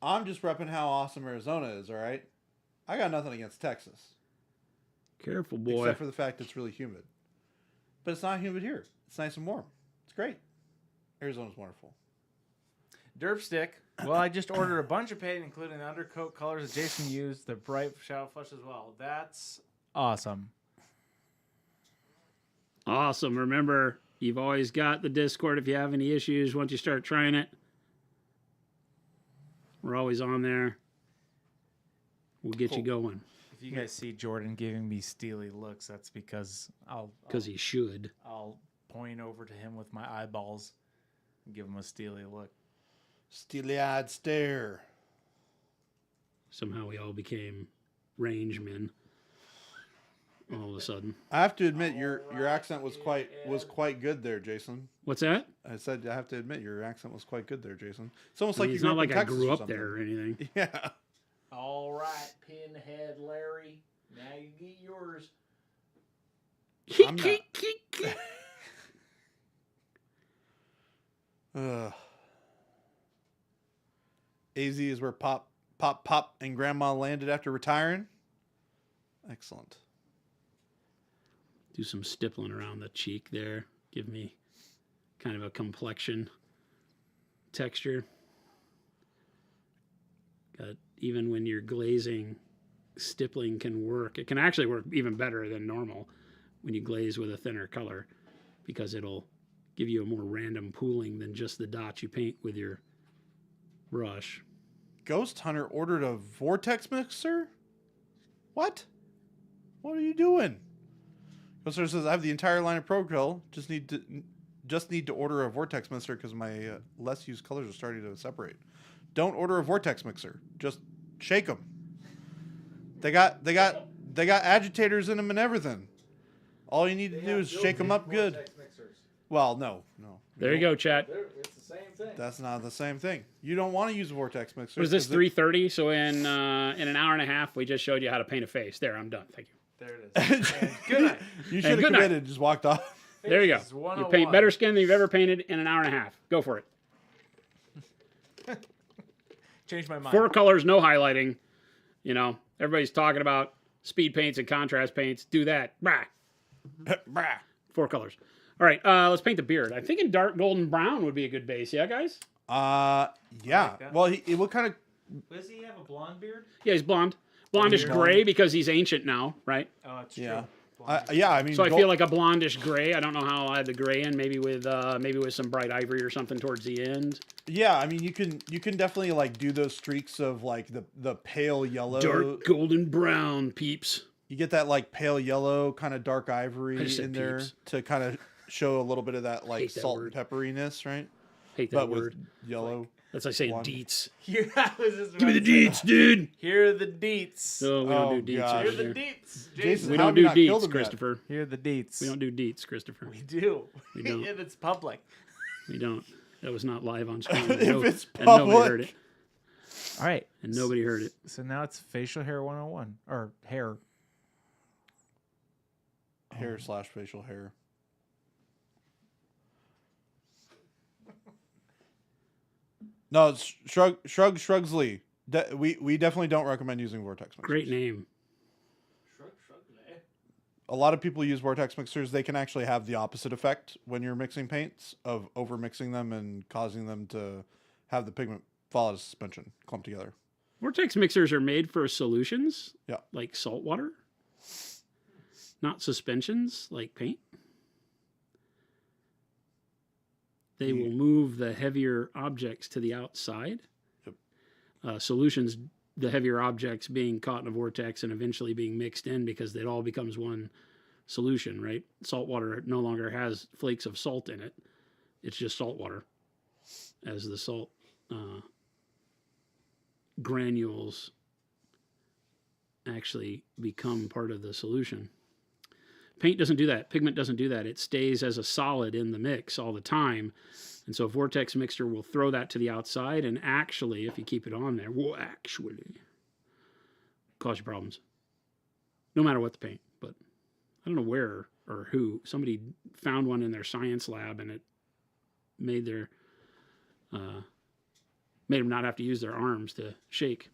I'm just repping how awesome Arizona is, all right? I got nothing against Texas. Careful, boy. Except for the fact it's really humid. But it's not humid here. It's nice and warm. It's great. Arizona's wonderful. Derp Stick. Well, I just ordered a bunch of paint, including the undercoat colors that Jason used, the bright shadow flush as well. That's awesome. Awesome. Remember, you've always got the Discord if you have any issues once you start trying it. We're always on there. We'll get you going. If you guys see Jordan giving me steely looks, that's because Because he should. I'll point over to him with my eyeballs and give him a steely look. Steely-eyed stare. Somehow we all became rangemen. All of a sudden. I have to admit your accent was quite good there, Jason. What's that? I said I have to admit your accent was quite good there, Jason. It's almost I like mean, you it's grew not up like in I Texas grew or up something. there or anything. Yeah. All right, Pinhead Larry. Now you get yours. I'm not. AZ is where Pop, and Grandma landed after retiring. Excellent. Do some stippling around the cheek there. Give me kind of a complexion texture. Even when you're glazing, stippling can work. It can actually work even better than normal when you glaze with a thinner color because it'll give you a more random pooling than just the dots you paint with your brush. Ghost Hunter ordered a vortex mixer? What? What are you doing? Ghost Hunter says, I have the entire line of Procol. Just need to order a vortex mixer because my less used colors are starting to separate. Don't order a vortex mixer. Just shake them. They got agitators in them and everything. All you need to do is shake them up good. Mixers. Well, no. There you go, chat. It's the same thing. That's not the same thing. You don't want to use a vortex mixer. What is this, 3:30? So in an hour and a half, we just showed you how to paint a face. There, I'm done. Thank you. There it is. And good night. You should have good night. committed and just walked off. There you go. Faces You 101. paint better skin than you've ever painted in an hour and a half. Go for it. Changed my mind. 4 colors, no highlighting. You know, everybody's talking about speed paints and contrast paints. Do that. Brah. Brah. 4 colors. All right, let's paint the beard. I'm thinking dark golden brown would be a good base. Yeah, guys? Yeah. that. Well, what kind of... Does he have a blonde beard? Yeah, he's blonde. Blondish gray because he's ancient now, right? Oh, it's Yeah. true. Yeah, I mean... So I feel like a blondish gray. I don't know how I'll add the gray in. Maybe with some bright ivory or something towards the end. Yeah, I mean, you can definitely, like, do those streaks of, like, the pale yellow. Dark golden brown, peeps. You get that, like, pale yellow, kind of dark I ivory just said in there peeps. to kind of show a little bit of that, like, Hate that salt word. and pepperiness, right? Hate that But word. with yellow. That's like saying blonde. deets. Here, I was just Give me the about to say, deets, dude. Here are the deets. No, we Oh, don't do deets gosh. Here over are the here. deets. Jason, Jason. We how don't have you do not killed deets, him yet? Christopher. Here are the deets. We don't do deets, Christopher. We do. We don't. If it's public. We don't. That was not live on screen. If it's and nobody public. heard it. All right. And nobody heard it. So now it's facial hair 101. Or hair. Hair / facial hair. No, it's Shrugsley. We definitely don't recommend using vortex mixers. Great name. A lot of people use vortex mixers. They can actually have the opposite effect when you're mixing paints of over mixing them and causing them to have the pigment fall out of suspension, clump together. Vortex mixers are made for solutions, Yeah. like salt water, not suspensions like paint. They will move the heavier objects to the outside. Yep. Solutions, the heavier objects being caught in a vortex and eventually being mixed in because it all becomes one solution, right? Salt water no longer has flakes of salt in it. It's just salt water as the salt granules actually become part of the solution. Paint doesn't do that. Pigment doesn't do that. It stays as a solid in the mix all the time. And so a vortex mixer will throw that to the outside and actually, if you keep it on there, will actually cause you problems. No matter what the paint. But I don't know where or who. Somebody found one in their science lab and it made their made them not have to use their arms to shake.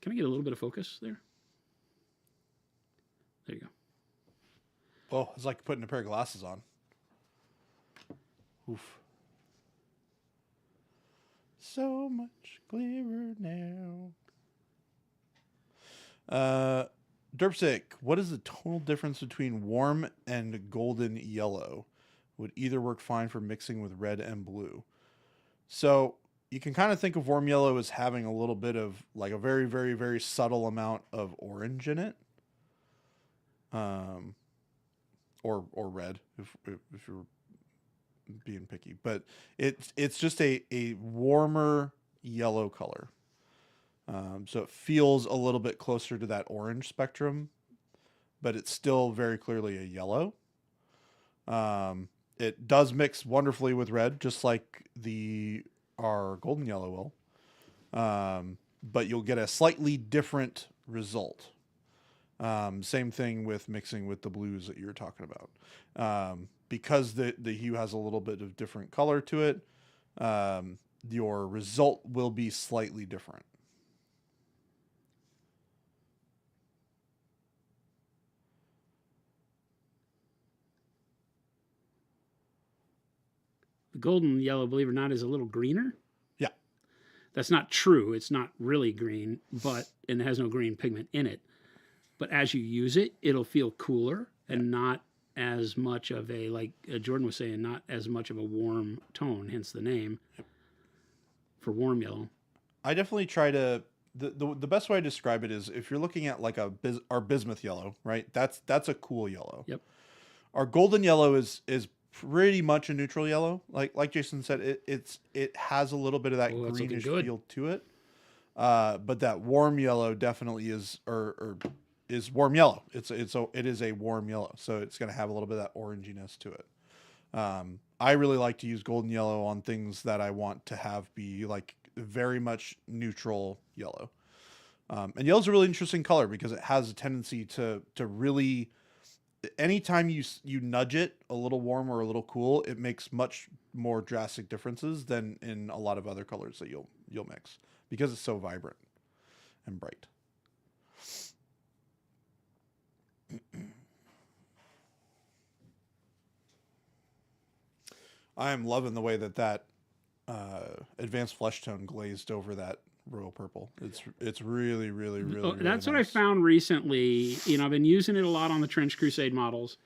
Can I get a little bit of focus there? There you go. Oh, it's like putting a pair of glasses on. Oof. So much clearer now. Derpsick, what is the tonal difference between warm and golden yellow? Would either work fine for mixing with red and blue? So you can kind of think of warm yellow as having a little bit of like a very, very, very subtle amount of orange in it. Or red if you're being picky, but it's just a warmer yellow color. So it feels a little bit closer to that orange spectrum, but it's still very clearly a yellow. It does mix wonderfully with red, just like our golden yellow will. But you'll get a slightly different result. Same thing with mixing with the blues that you were talking about. Because the hue has a little bit of different color to it, your result will be slightly different. The golden yellow, believe it or not, is a little greener. Yeah. That's not true. It's not really green, and it has no green pigment in it. But as you use it, it'll feel cooler and not as much of a, like Jordan was saying, not as much of a warm tone, hence the name for warm yellow. I definitely try to, the best way to describe it is if you're looking at like our bismuth yellow, right? That's a cool yellow. Yep. Our golden yellow is pretty much a neutral yellow. Like Jason said, it has a little bit of that Oh, that's looking greenish good. feel to it. But that warm yellow definitely is, is warm yellow. It is a warm yellow, so it's going to have a little bit of that oranginess to it. I really like to use golden yellow on things that I want to have be like very much neutral yellow. And yellow's a really interesting color because it has a tendency to really, anytime you nudge it a little warm or a little cool, it makes much more drastic differences than in a lot of other colors that you'll mix because it's so vibrant and bright. I am loving the way that advanced flesh tone glazed over that royal purple. It's really, really, really That's what I nice. found recently. I've been using it a lot on the Trench Crusade models,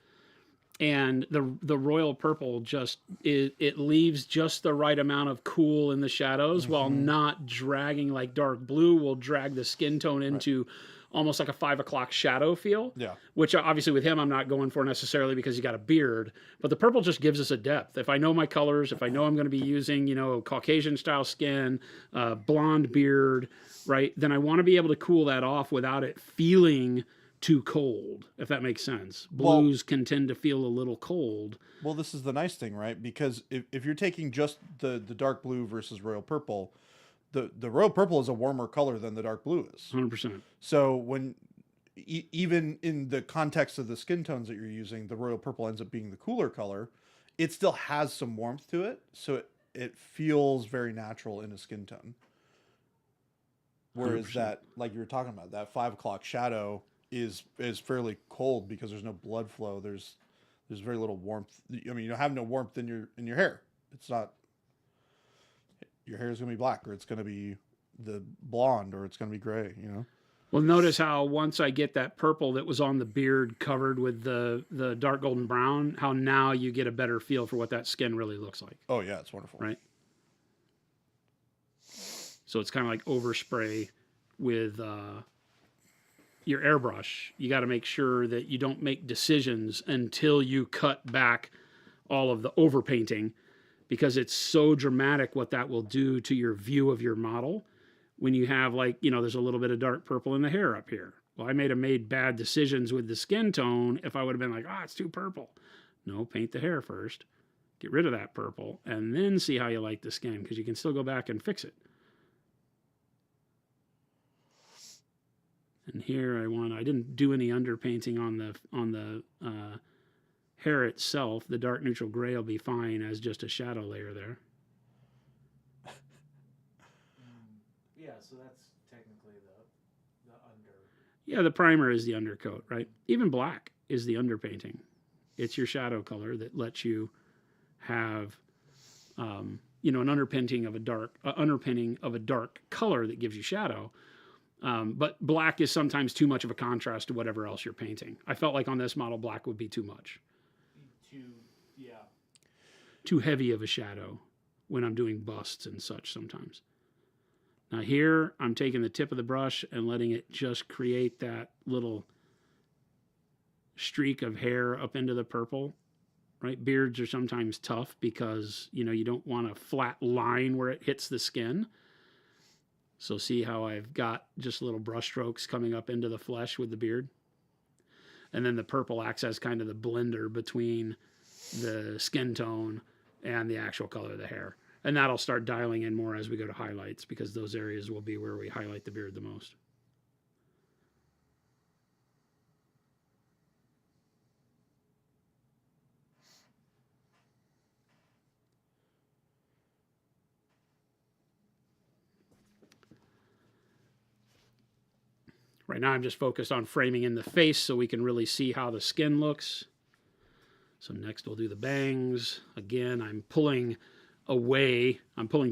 and the royal purple just it leaves just the right amount of cool in the shadows while not dragging like dark blue will drag the skin tone into almost like a 5 o'clock shadow feel. Yeah. Which obviously with him I'm not going for necessarily because he's got a beard, but the purple just gives us a depth. If I know my colors, if I know I'm going to be using Caucasian style skin, blonde beard, right, then I want to be able to cool that off without it feeling too cold, if that makes sense. Blues can tend to feel a little cold. Well, this is the nice thing, right? Because if you're taking just the dark blue versus royal purple, the royal purple is a warmer color than the dark blue is. 100%. So when even in the context of the skin tones that you're using, the royal purple ends up being the cooler color. It still has some warmth to it, so it feels very natural in a skin tone. Whereas 100%. that, like you were talking about, that 5 o'clock shadow is fairly cold because there's no blood flow. There's very little warmth. I mean, you have no warmth in your hair. It's not. Your hair is going to be black, or it's going to be the blonde, or it's going to be gray. Well, notice how once I get that purple that was on the beard covered with the dark golden brown, how now you get a better feel for what that skin really looks like. Oh yeah, it's wonderful. Right. So it's kind of like overspray with your airbrush. You got to make sure that you don't make decisions until you cut back all of the overpainting, because it's so dramatic what that will do to your view of your model when you have there's a little bit of dark purple in the hair up here. Well, I made bad decisions with the skin tone if I would have been like, it's too purple. No, paint the hair first, get rid of that purple, and then see how you like the skin, because you can still go back and fix it. And here I didn't do any underpainting on the hair itself. The dark neutral gray will be fine as just a shadow layer there. Yeah, so that's technically the under. Yeah, the primer is the undercoat, right? Even black is the underpainting. It's your shadow color that lets you have, an underpinning of a dark color that gives you shadow. But black is sometimes too much of a contrast to whatever else you're painting. I felt like on this model, black would be too much. Too heavy of a shadow when I'm doing busts and such sometimes. Now here, I'm taking the tip of the brush and letting it just create that little streak of hair up into the purple, right? Beards are sometimes tough because, you don't want a flat line where it hits the skin. So see how I've got just little brush strokes coming up into the flesh with the beard? And then the purple acts as kind of the blender between the skin tone and the actual color of the hair. And that'll start dialing in more as we go to highlights, because those areas will be where we highlight the beard the most. Right now I'm just focused on framing in the face so we can really see how the skin looks. So next we'll do the bangs. Again, I'm pulling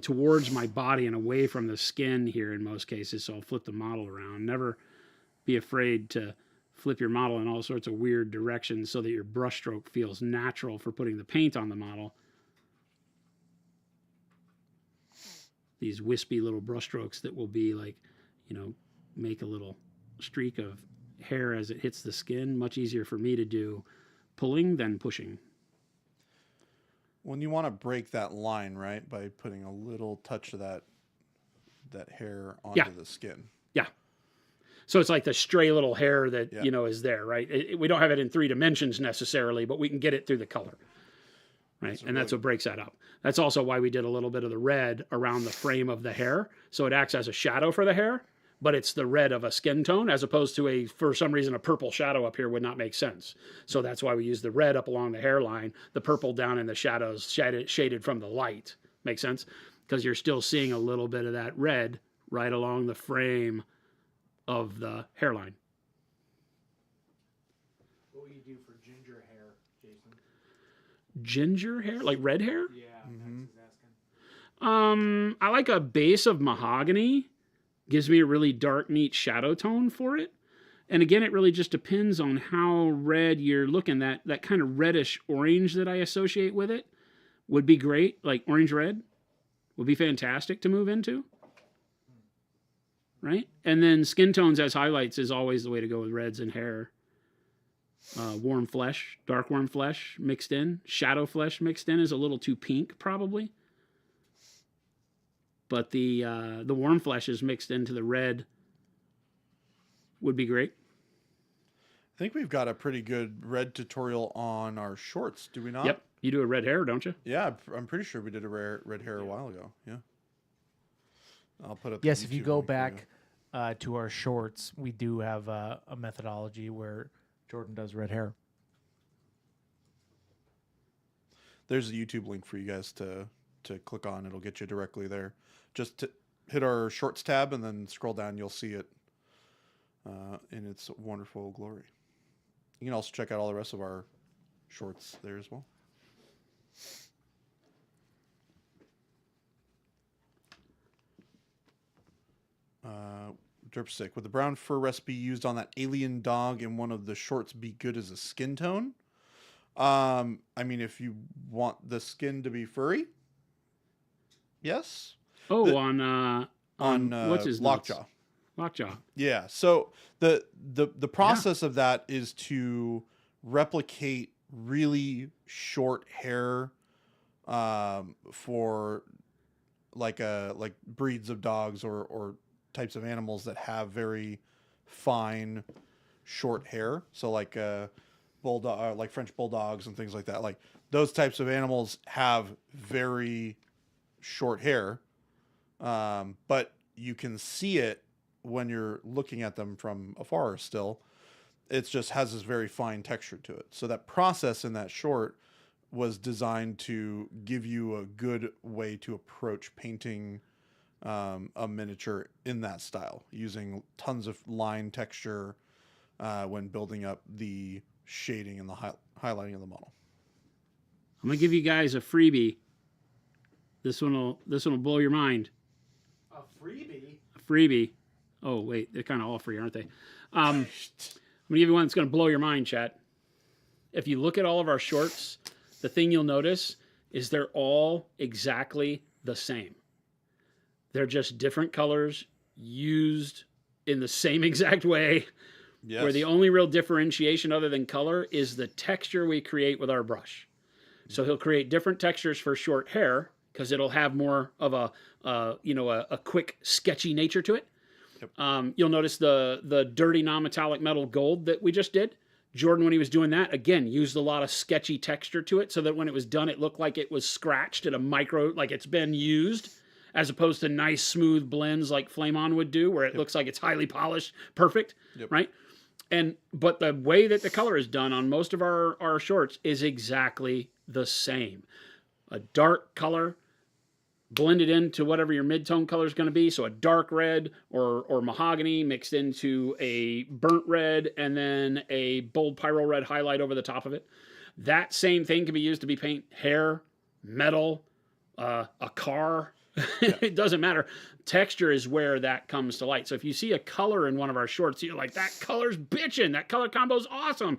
towards my body and away from the skin here in most cases, so I'll flip the model around. Never be afraid to flip your model in all sorts of weird directions so that your brushstroke feels natural for putting the paint on the model. These wispy little brushstrokes that will be like, make a little streak of hair as it hits the skin. Much easier for me to do pulling than pushing. When you want to break that line, right, by putting a little touch of that hair onto the skin. Yeah. So it's like the stray little hair that, is there, right? We don't have it in 3 dimensions necessarily, but we can get it through the color. right? And that's what breaks that up. That's also why we did a little bit of the red around the frame of the hair. So it acts as a shadow for the hair, but it's the red of a skin tone as opposed to for some reason, a purple shadow up here would not make sense. So that's why we use the red up along the hairline, the purple down in the shadows, shaded from the light. Make sense? Because you're still seeing a little bit of that red right along the frame of the hairline. What will you do for ginger hair, Jason? Ginger hair? Like red hair? Yeah, Max is asking. I like a base of mahogany. Gives me a really dark, neat shadow tone for it. And again, it really just depends on how red you're looking. That kind of reddish orange that I associate with it would be great. Like orange red would be fantastic to move into. Right? And then skin tones as highlights is always the way to go with reds and hair. Warm flesh, dark warm flesh mixed in. Shadow flesh mixed in is a little too pink, probably. But the warm flesh is mixed into the red would be great. I think we've got a pretty good red tutorial on our shorts, do we not? Yep. You do a red hair, don't you? Yeah, I'm pretty sure we did a red hair a while ago. Yeah. I'll put up. Yes, if you go back to our shorts, we do have a methodology where Jordan does red hair. There's a YouTube link for you guys to click on. It'll get you directly there. Just hit our shorts tab and then scroll down. You'll see it in its wonderful glory. You can also check out all the rest of our shorts there as well. Dripstick, would the brown fur recipe used on that alien dog in one of the shorts be good as a skin tone? I mean, if you want the skin to be furry, yes. Oh, on what's his Lockjaw. Lockjaw. Yeah. So the process of that is to replicate really short hair for like breeds of dogs or types of animals that have very fine short hair. So like bulldog, like French bulldogs and things like that. Like those types of animals have very short hair, but you can see it when you're looking at them from afar still. It just has this very fine texture to it. So that process in that short was designed to give you a good way to approach painting a miniature in that style, using tons of line texture when building up the shading and the highlighting of the model. I'm gonna give you guys a freebie. This one will blow your mind. A freebie? A freebie. Oh wait, they're kind of all free, aren't they? I'm gonna give you one that's gonna blow your mind, chat. If you look at all of our shorts, the thing you'll notice is they're all exactly the same. They're just different colors used in the same exact way. Yes. Where the only real differentiation other than color is the texture we create with our brush. So he'll create different textures for short hair because it'll have more of a quick, sketchy nature to it. Yep. You'll notice the dirty non-metallic metal gold that we just did. Jordan, when he was doing that, again, used a lot of sketchy texture to it so that when it was done, it looked like it was scratched at a micro, like it's been used, as opposed to nice, smooth blends like Flame On would do, where it looks like it's highly polished, perfect, right? But the way that the color is done on most of our shorts is exactly the same. A dark color blended into whatever your mid-tone color is going to be. So a dark red or mahogany mixed into a burnt red and then a bold pyro red highlight over the top of it. That same thing can be used to be paint hair, metal, a car. It doesn't matter. Texture is where that comes to light. So if you see a color in one of our shorts, you're like, that color's bitchin'. That color combo's awesome.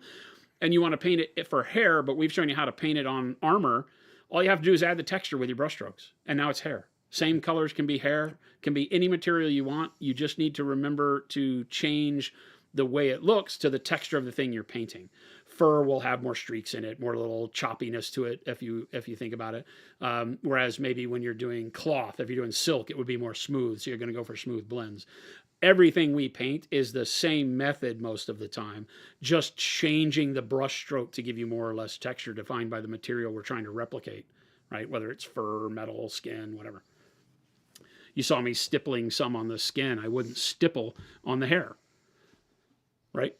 And you want to paint it for hair, but we've shown you how to paint it on armor. All you have to do is add the texture with your brush strokes. And now it's hair. Same colors can be hair, can be any material you want. You just need to remember to change the way it looks to the texture of the thing you're painting. Fur will have more streaks in it, more little choppiness to it if you think about it. Whereas maybe when you're doing cloth, if you're doing silk, it would be more smooth. So you're going to go for smooth blends. everything we paint is the same method most of the time, just changing the brush stroke to give you more or less texture defined by the material we're trying to replicate, right? Whether it's fur, metal, skin, whatever. You saw me stippling some on the skin. I wouldn't stipple on the hair, right?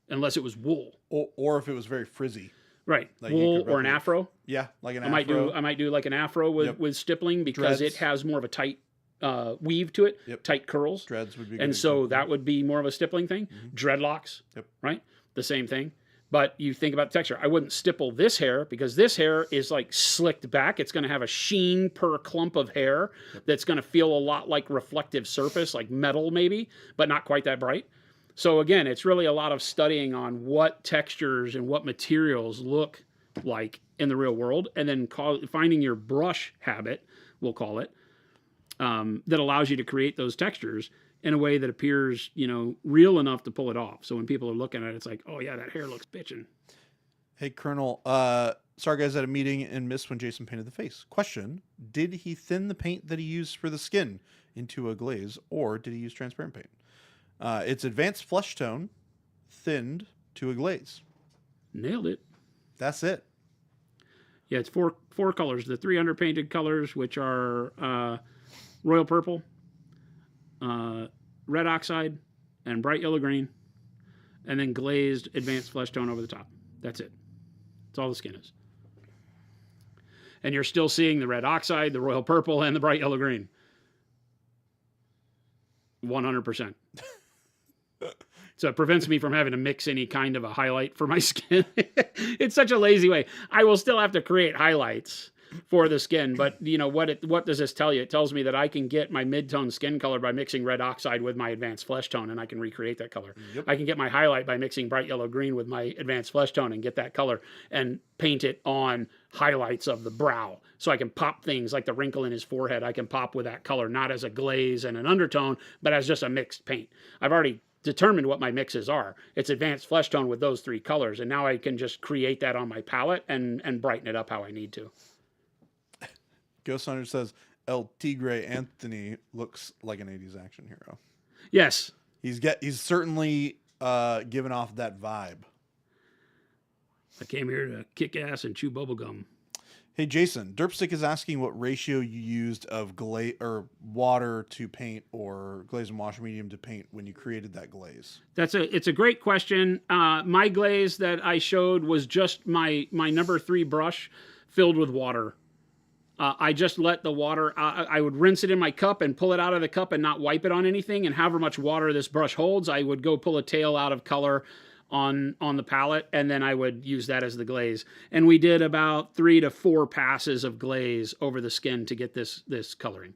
Unless it was wool. Or if it was very frizzy. Right. Like wool or an afro. Yeah, like an I afro. might do like an afro with stippling because Dreads. it has more of a tight weave to it, tight curls. Dreads would be good. And so that would be more of a stippling thing. Dreadlocks, right? The same thing. But you think about the texture. I wouldn't stipple this hair because this hair is like slicked back. It's going to have a sheen per clump of hair that's going to feel a lot like reflective surface, like metal maybe, but not quite that bright. So again, it's really a lot of studying on what textures and what materials look like in the real world, and then finding your brush habit, we'll call it, that allows you to create those textures in a way that appears, real enough to pull it off. So when people are looking at it, it's like, oh yeah, that hair looks bitchin'. Hey, Colonel, sorry guys, at a meeting and missed when Jason painted the face. Question, did he thin the paint that he used for the skin into a glaze, or did he use transparent paint? It's advanced flesh tone, thinned to a glaze. Nailed it. That's it. Yeah, it's four colors. The 300 painted colors, which are royal purple, red oxide, and bright yellow green, and then glazed advanced flesh tone over the top. That's it. That's all the skin is. And you're still seeing the red oxide, the royal purple, and the bright yellow green. 100%. So it prevents me from having to mix any kind of a highlight for my skin. It's such a lazy way. I will still have to create highlights for the skin, but what does this tell you? It tells me that I can get my mid-tone skin color by mixing red oxide with my advanced flesh tone, and I can recreate that color. Yep. I can get my highlight by mixing bright yellow green with my advanced flesh tone and get that color and paint it on highlights of the brow. So I can pop things like the wrinkle in his forehead. I can pop with that color, not as a glaze and an undertone, but as just a mixed paint. I've already determined what my mixes are. It's advanced flesh tone with those three colors, and now I can just create that on my palette and brighten it up how I need to. Ghost Hunter says El Tigre Anthony looks like an 80s action hero. Yes. He's certainly giving off that vibe. I came here to kick ass and chew bubblegum. Hey, Jason, Derpstick is asking what ratio you used of water to paint or glaze and wash medium to paint when you created that glaze. It's a great question. My glaze that I showed was just my number 3 brush filled with water. I just let the water, I would rinse it in my cup and pull it out of the cup and not wipe it on anything. And however much water this brush holds, I would go pull a tail out of color on the palette, and then I would use that as the glaze. And we did about 3 to 4 passes of glaze over the skin to get this coloring.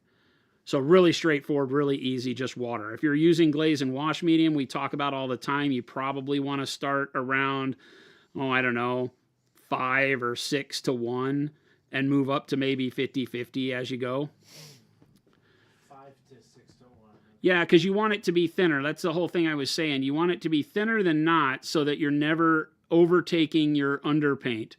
So really straightforward, really easy, just water. If you're using glaze and wash medium, we talk about all the time, you probably want to start around, 5 or 6 to 1 and move up to maybe 50-50 as you go. 5 to 6 to 1. Yeah, because you want it to be thinner. That's the whole thing I was saying. You want it to be thinner than not so that you're never overtaking your underpaint.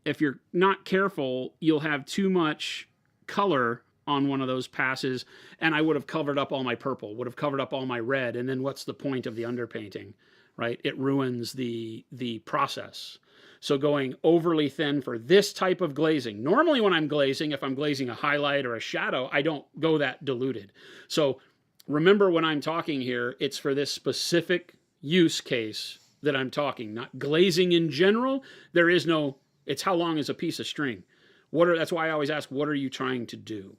If you're not careful, you'll have too much color on one of those passes, and I would have covered up all my purple, would have covered up all my red, and then what's the point of the underpainting, right? It ruins the process. So going overly thin for this type of glazing. Normally when I'm glazing, if I'm glazing a highlight or a shadow, I don't go that diluted. So remember when I'm talking here, it's for this specific use case that I'm talking, not glazing in general. There is no, it's how long is a piece of string. That's why I always ask, what are you trying to do?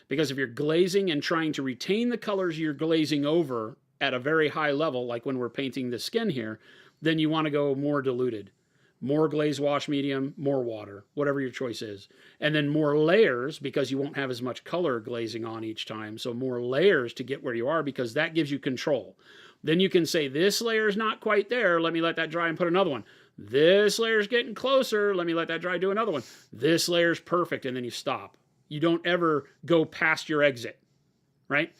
Because if you're glazing and trying to retain the colors you're glazing over at a very high level, like when we're painting the skin here, then you want to go more diluted. More glaze wash medium, more water, whatever your choice is. And then more layers because you won't have as much color glazing on each time. So more layers to get where you are because that gives you control. Then you can say, this layer is not quite there. Let me let that dry and put another one. This layer's getting closer. Let me let that dry, do another one. This layer's perfect. And then you stop. You don't ever go past your exit, right?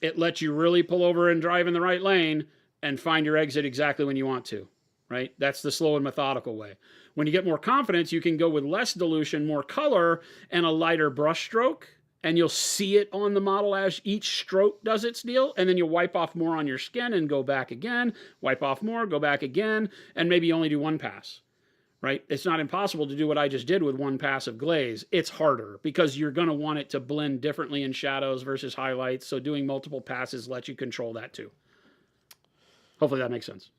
It lets you really pull over and drive in the right lane and find your exit exactly when you want to. Right? That's the slow and methodical way. When you get more confidence, you can go with less dilution, more color, and a lighter brush stroke, and you'll see it on the model as each stroke does its deal, and then you'll wipe off more on your skin and go back again, wipe off more, go back again, and maybe only do one pass. Right? It's not impossible to do what I just did with one pass of glaze. It's harder because you're going to want it to blend differently in shadows versus highlights. So doing multiple passes lets you control that too. Hopefully that makes sense.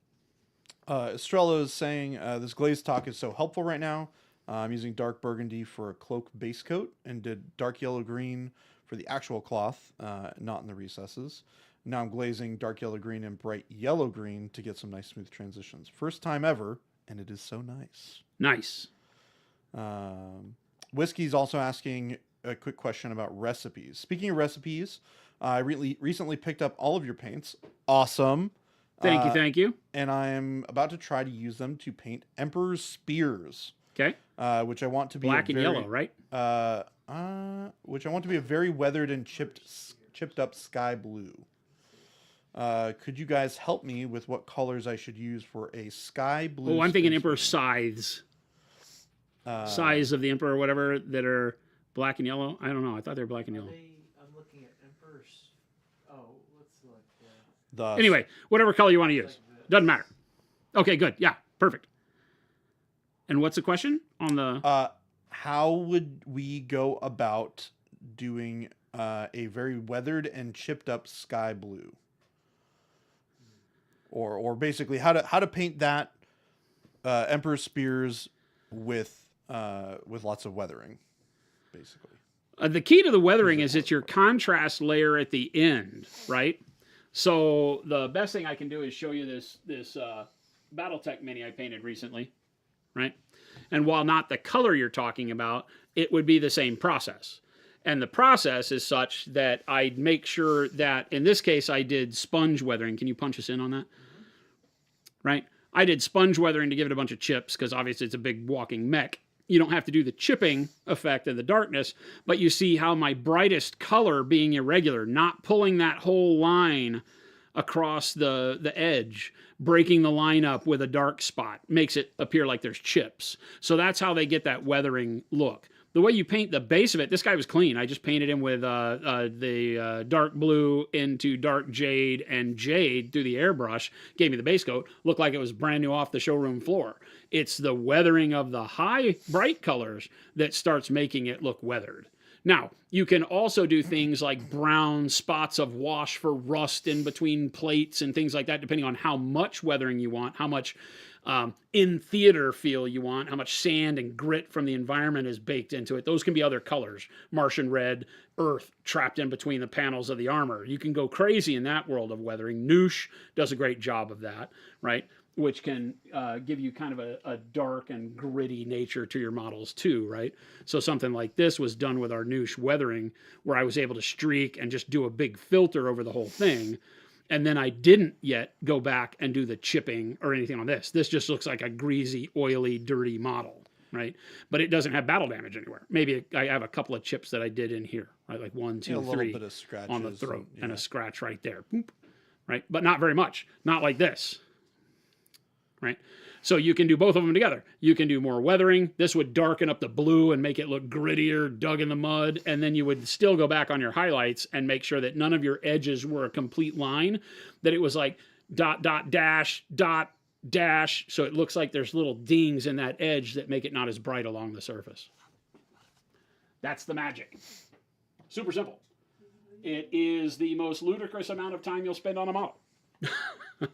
Estrella is saying this glaze talk is so helpful right now. I'm using dark burgundy for a cloak base coat and did dark yellow green for the actual cloth, not in the recesses. Now I'm glazing dark yellow green and bright yellow green to get some nice smooth transitions. First time ever. And it is so nice. Nice. Whiskey's also asking a quick question about recipes. Speaking of recipes, I recently picked up all of your paints. Awesome. Thank you. And I am about to try to use them to paint Emperor's Spears. Okay. Which I want to be black and yellow, right? Which I want to be a very weathered and chipped up sky blue. Could you guys help me with what colors I should use for a sky blue? Oh, I'm thinking Emperor scythes. Scythes of the Emperor or whatever that are black and yellow. I don't know. I thought they were black and yellow. I'm looking at Emperor's. Oh, let's look. Anyway, whatever color you want to use. Doesn't matter. Okay, good. Yeah, perfect. And what's the question on the... how would we go about doing a very weathered and chipped up sky blue? Or basically how to paint that Emperor Spears with lots of weathering, basically. The key to the weathering is it's your contrast layer at the end, right? So the best thing I can do is show you this BattleTech Mini I painted recently, right? And while not the color you're talking about, it would be the same process. And the process is such that I'd make sure that, in this case, I did sponge weathering. Can you punch us in on that? Right? I did sponge weathering to give it a bunch of chips, because obviously it's a big walking mech. You don't have to do the chipping effect of the darkness, but you see how my brightest color being irregular, not pulling that whole line across the edge, breaking the line up with a dark spot, makes it appear like there's chips. So that's how they get that weathering look. The way you paint the base of it, this guy was clean. I just painted him with the dark blue into dark jade and jade through the airbrush. Gave me the base coat. Looked like it was brand new off the showroom floor. It's the weathering of the high bright colors that starts making it look weathered. Now, you can also do things like brown spots of wash for rust in between plates and things like that, depending on how much weathering you want, how much in theater feel you want, how much sand and grit from the environment is baked into it. Those can be other colors. Martian red, earth trapped in between the panels of the armor. You can go crazy in that world of weathering. Noosh does a great job of that, right? Which can give you kind of a dark and gritty nature to your models too, right? So something like this was done with our Noosh weathering, where I was able to streak and just do a big filter over the whole thing. And then I didn't yet go back and do the chipping or anything on this. This just looks like a greasy, oily, dirty model, right? But it doesn't have battle damage anywhere. Maybe I have a couple of chips that I did in here, right? Like 1, 2, 3 bit of scratches on the throat and and a scratch right there, boop, right? But not very much, not like this, right? So you can do both of them together. You can do more weathering. This would darken up the blue and make it look grittier, dug in the mud. And then you would still go back on your highlights and make sure that none of your edges were a complete line, that it was like dot, dot, dash, dot, dash. So it looks like there's little dings in that edge that make it not as bright along the surface. That's the magic. Super simple. It is the most ludicrous amount of time you'll spend on a model.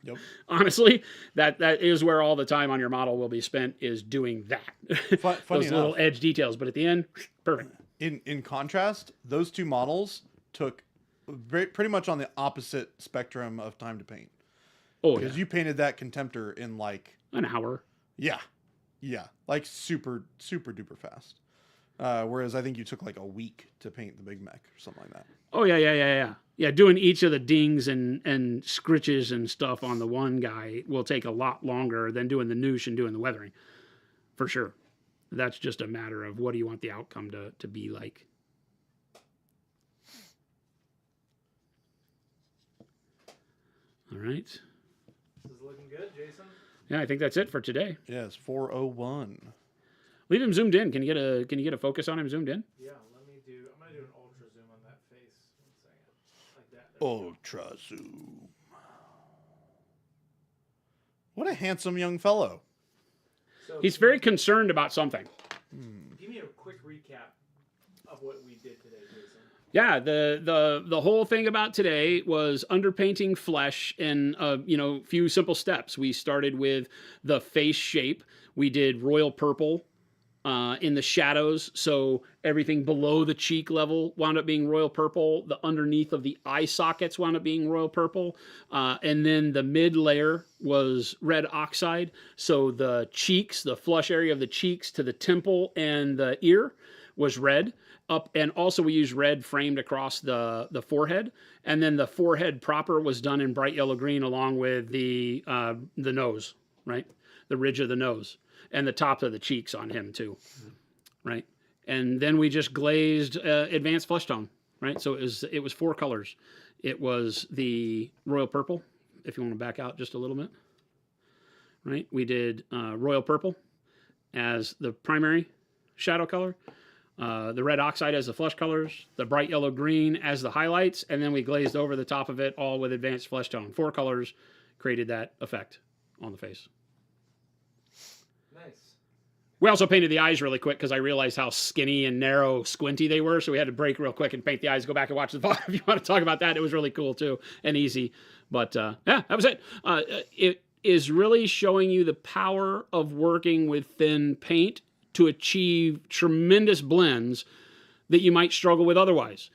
Yep. Honestly, that is where all the time on your model will be spent, is doing that. Funny Those little enough, edge details. But at the end, perfect. in contrast, those two models took pretty much on the opposite spectrum of time to paint. Oh, yeah. Because you painted that Contemptor in like An hour. yeah, like super duper fast. Whereas I think you took like a week to paint the Big Mech or something like that. Oh, yeah. Yeah, doing each of the dings and scritches and stuff on the one guy will take a lot longer than doing the noosh and doing the weathering. For sure. That's just a matter of what do you want the outcome to be like. All right. This is looking good, Jason. Yeah, I think that's it for today. Yeah, it's 401. Leave him zoomed in. Can you get a focus on him zoomed in? Yeah, let me do. I'm gonna do an ultra zoom Ultra zoom. What a handsome young fellow. So He's very concerned about something. give me a quick recap of what we did today, Jason. Yeah, the whole thing about today was underpainting flesh in few simple steps. We started with the face shape. We did royal purple in the shadows, so everything below the cheek level wound up being royal purple. The underneath of the eye sockets wound up being royal purple, and then the mid layer was red oxide. So the cheeks, the flush area of the cheeks to the temple and the ear was red. Up, and also we used red framed across the forehead, and then the forehead proper was done in bright yellow green along with the nose, right, the ridge of the nose and the top of the cheeks on him too, right, and then we just glazed advanced flesh tone, right. So it was 4 colors. It was the royal purple, if you want to back out just a little bit, right. We did royal purple as the primary shadow color. The red oxide as the flesh colors, the bright yellow green as the highlights, and then we glazed over the top of it all with advanced flesh tone. 4 colors created that effect on the face. Nice. We also painted the eyes really quick because I realized how skinny and narrow, squinty they were, so we had to break real quick and paint the eyes. Go back and watch the VOD if you want to talk about that. It was really cool too and easy. But yeah, that was it. It is really showing you the power of working with thin paint to achieve tremendous blends that you might struggle with otherwise.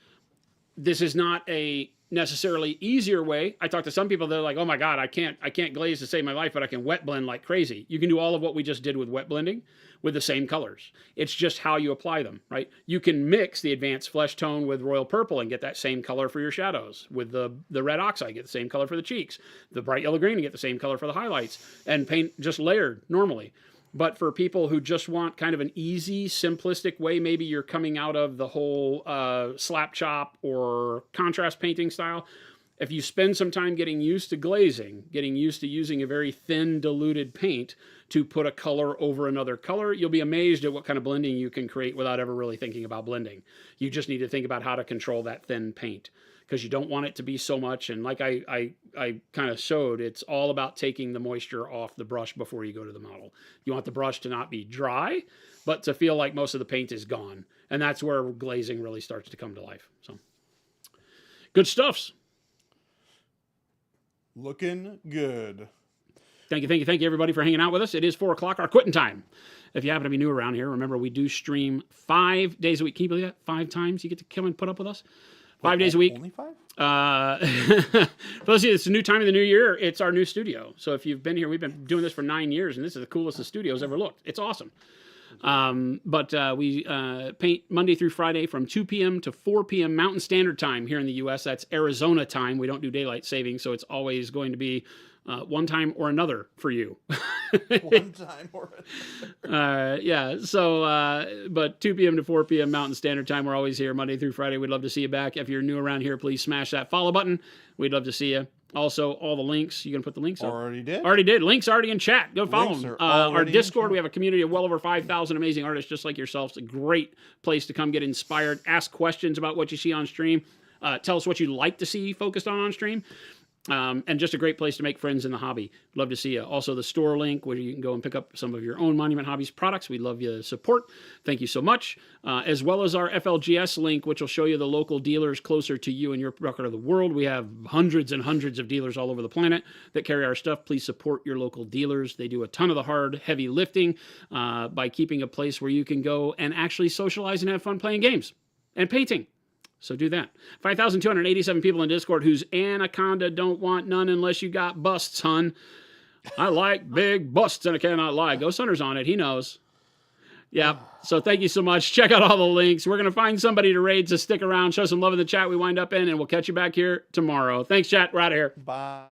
This is not a necessarily easier way. I talked to some people, they're like, oh my God, I can't glaze to save my life, but I can wet blend like crazy. You can do all of what we just did with wet blending with the same colors. It's just how you apply them, right? You can mix the advanced flesh tone with royal purple and get that same color for your shadows. With the red oxide, get the same color for the cheeks. The bright yellow green, and get the same color for the highlights. And paint just layered normally. But for people who just want kind of an easy, simplistic way, maybe you're coming out of the whole slap chop or contrast painting style, if you spend some time getting used to glazing, getting used to using a very thin, diluted paint to put a color over another color, you'll be amazed at what kind of blending you can create without ever really thinking about blending. You just need to think about how to control that thin paint, because you don't want it to be so much. And like I kind of showed, it's all about taking the moisture off the brush before you go to the model. You want the brush to not be dry, but to feel like most of the paint is gone. And that's where glazing really starts to come to life. So good stuffs. Looking good. Thank you, everybody, for hanging out with us. It is 4 o'clock, our quitting time. If you happen to be new around here, remember we do stream 5 days a week. Can you believe that? 5 times you get to come and put up with us? 5 days a week. Only 5? For those of you, it's a new time of the new year. It's our new studio. So if you've been here, we've been doing this for 9 years, and this is the coolest the studio's ever looked. It's awesome. But we paint Monday through Friday from 2 p.m. to 4 p.m. Mountain Standard Time here in the U.S. That's Arizona time. We don't do daylight saving, so it's always going to be one time or another for you. One time or another. Yeah, so, but 2 p.m. to 4 p.m. Mountain Standard Time. We're always here Monday through Friday. We'd love to see you back. If you're new around here, please smash that follow button. We'd love to see you. Also, all the links. You going to put the links up? Already did. Already did. Links already in chat. Go follow Links them. are Our already in Discord, chat. we have a community of well over 5,000 amazing artists just like yourselves. A great place to come get inspired. Ask questions about what you see on stream. Tell us what you'd like to see focused on stream. And just a great place to make friends in the hobby. Love to see you. Also, the store link where you can go and pick up some of your own Monument Hobbies products. We'd love you to support. Thank you so much. As well as our FLGS link, which will show you the local dealers closer to you and your part of the world. We have hundreds and hundreds of dealers all over the planet that carry our stuff. Please support your local dealers. They do a ton of the hard, heavy lifting by keeping a place where you can go and actually socialize and have fun playing games and painting. So do that. 5,287 people in Discord whose Anaconda don't want none unless you got busts, hun. I like big busts and I cannot lie. Ghost Hunter's on it. He knows. Yeah. So thank you so much. Check out all the links. We're going to find somebody to raid, so stick around. Show some love in the chat we wind up in, and we'll catch you back here tomorrow. Thanks, chat. We're out of here. Bye.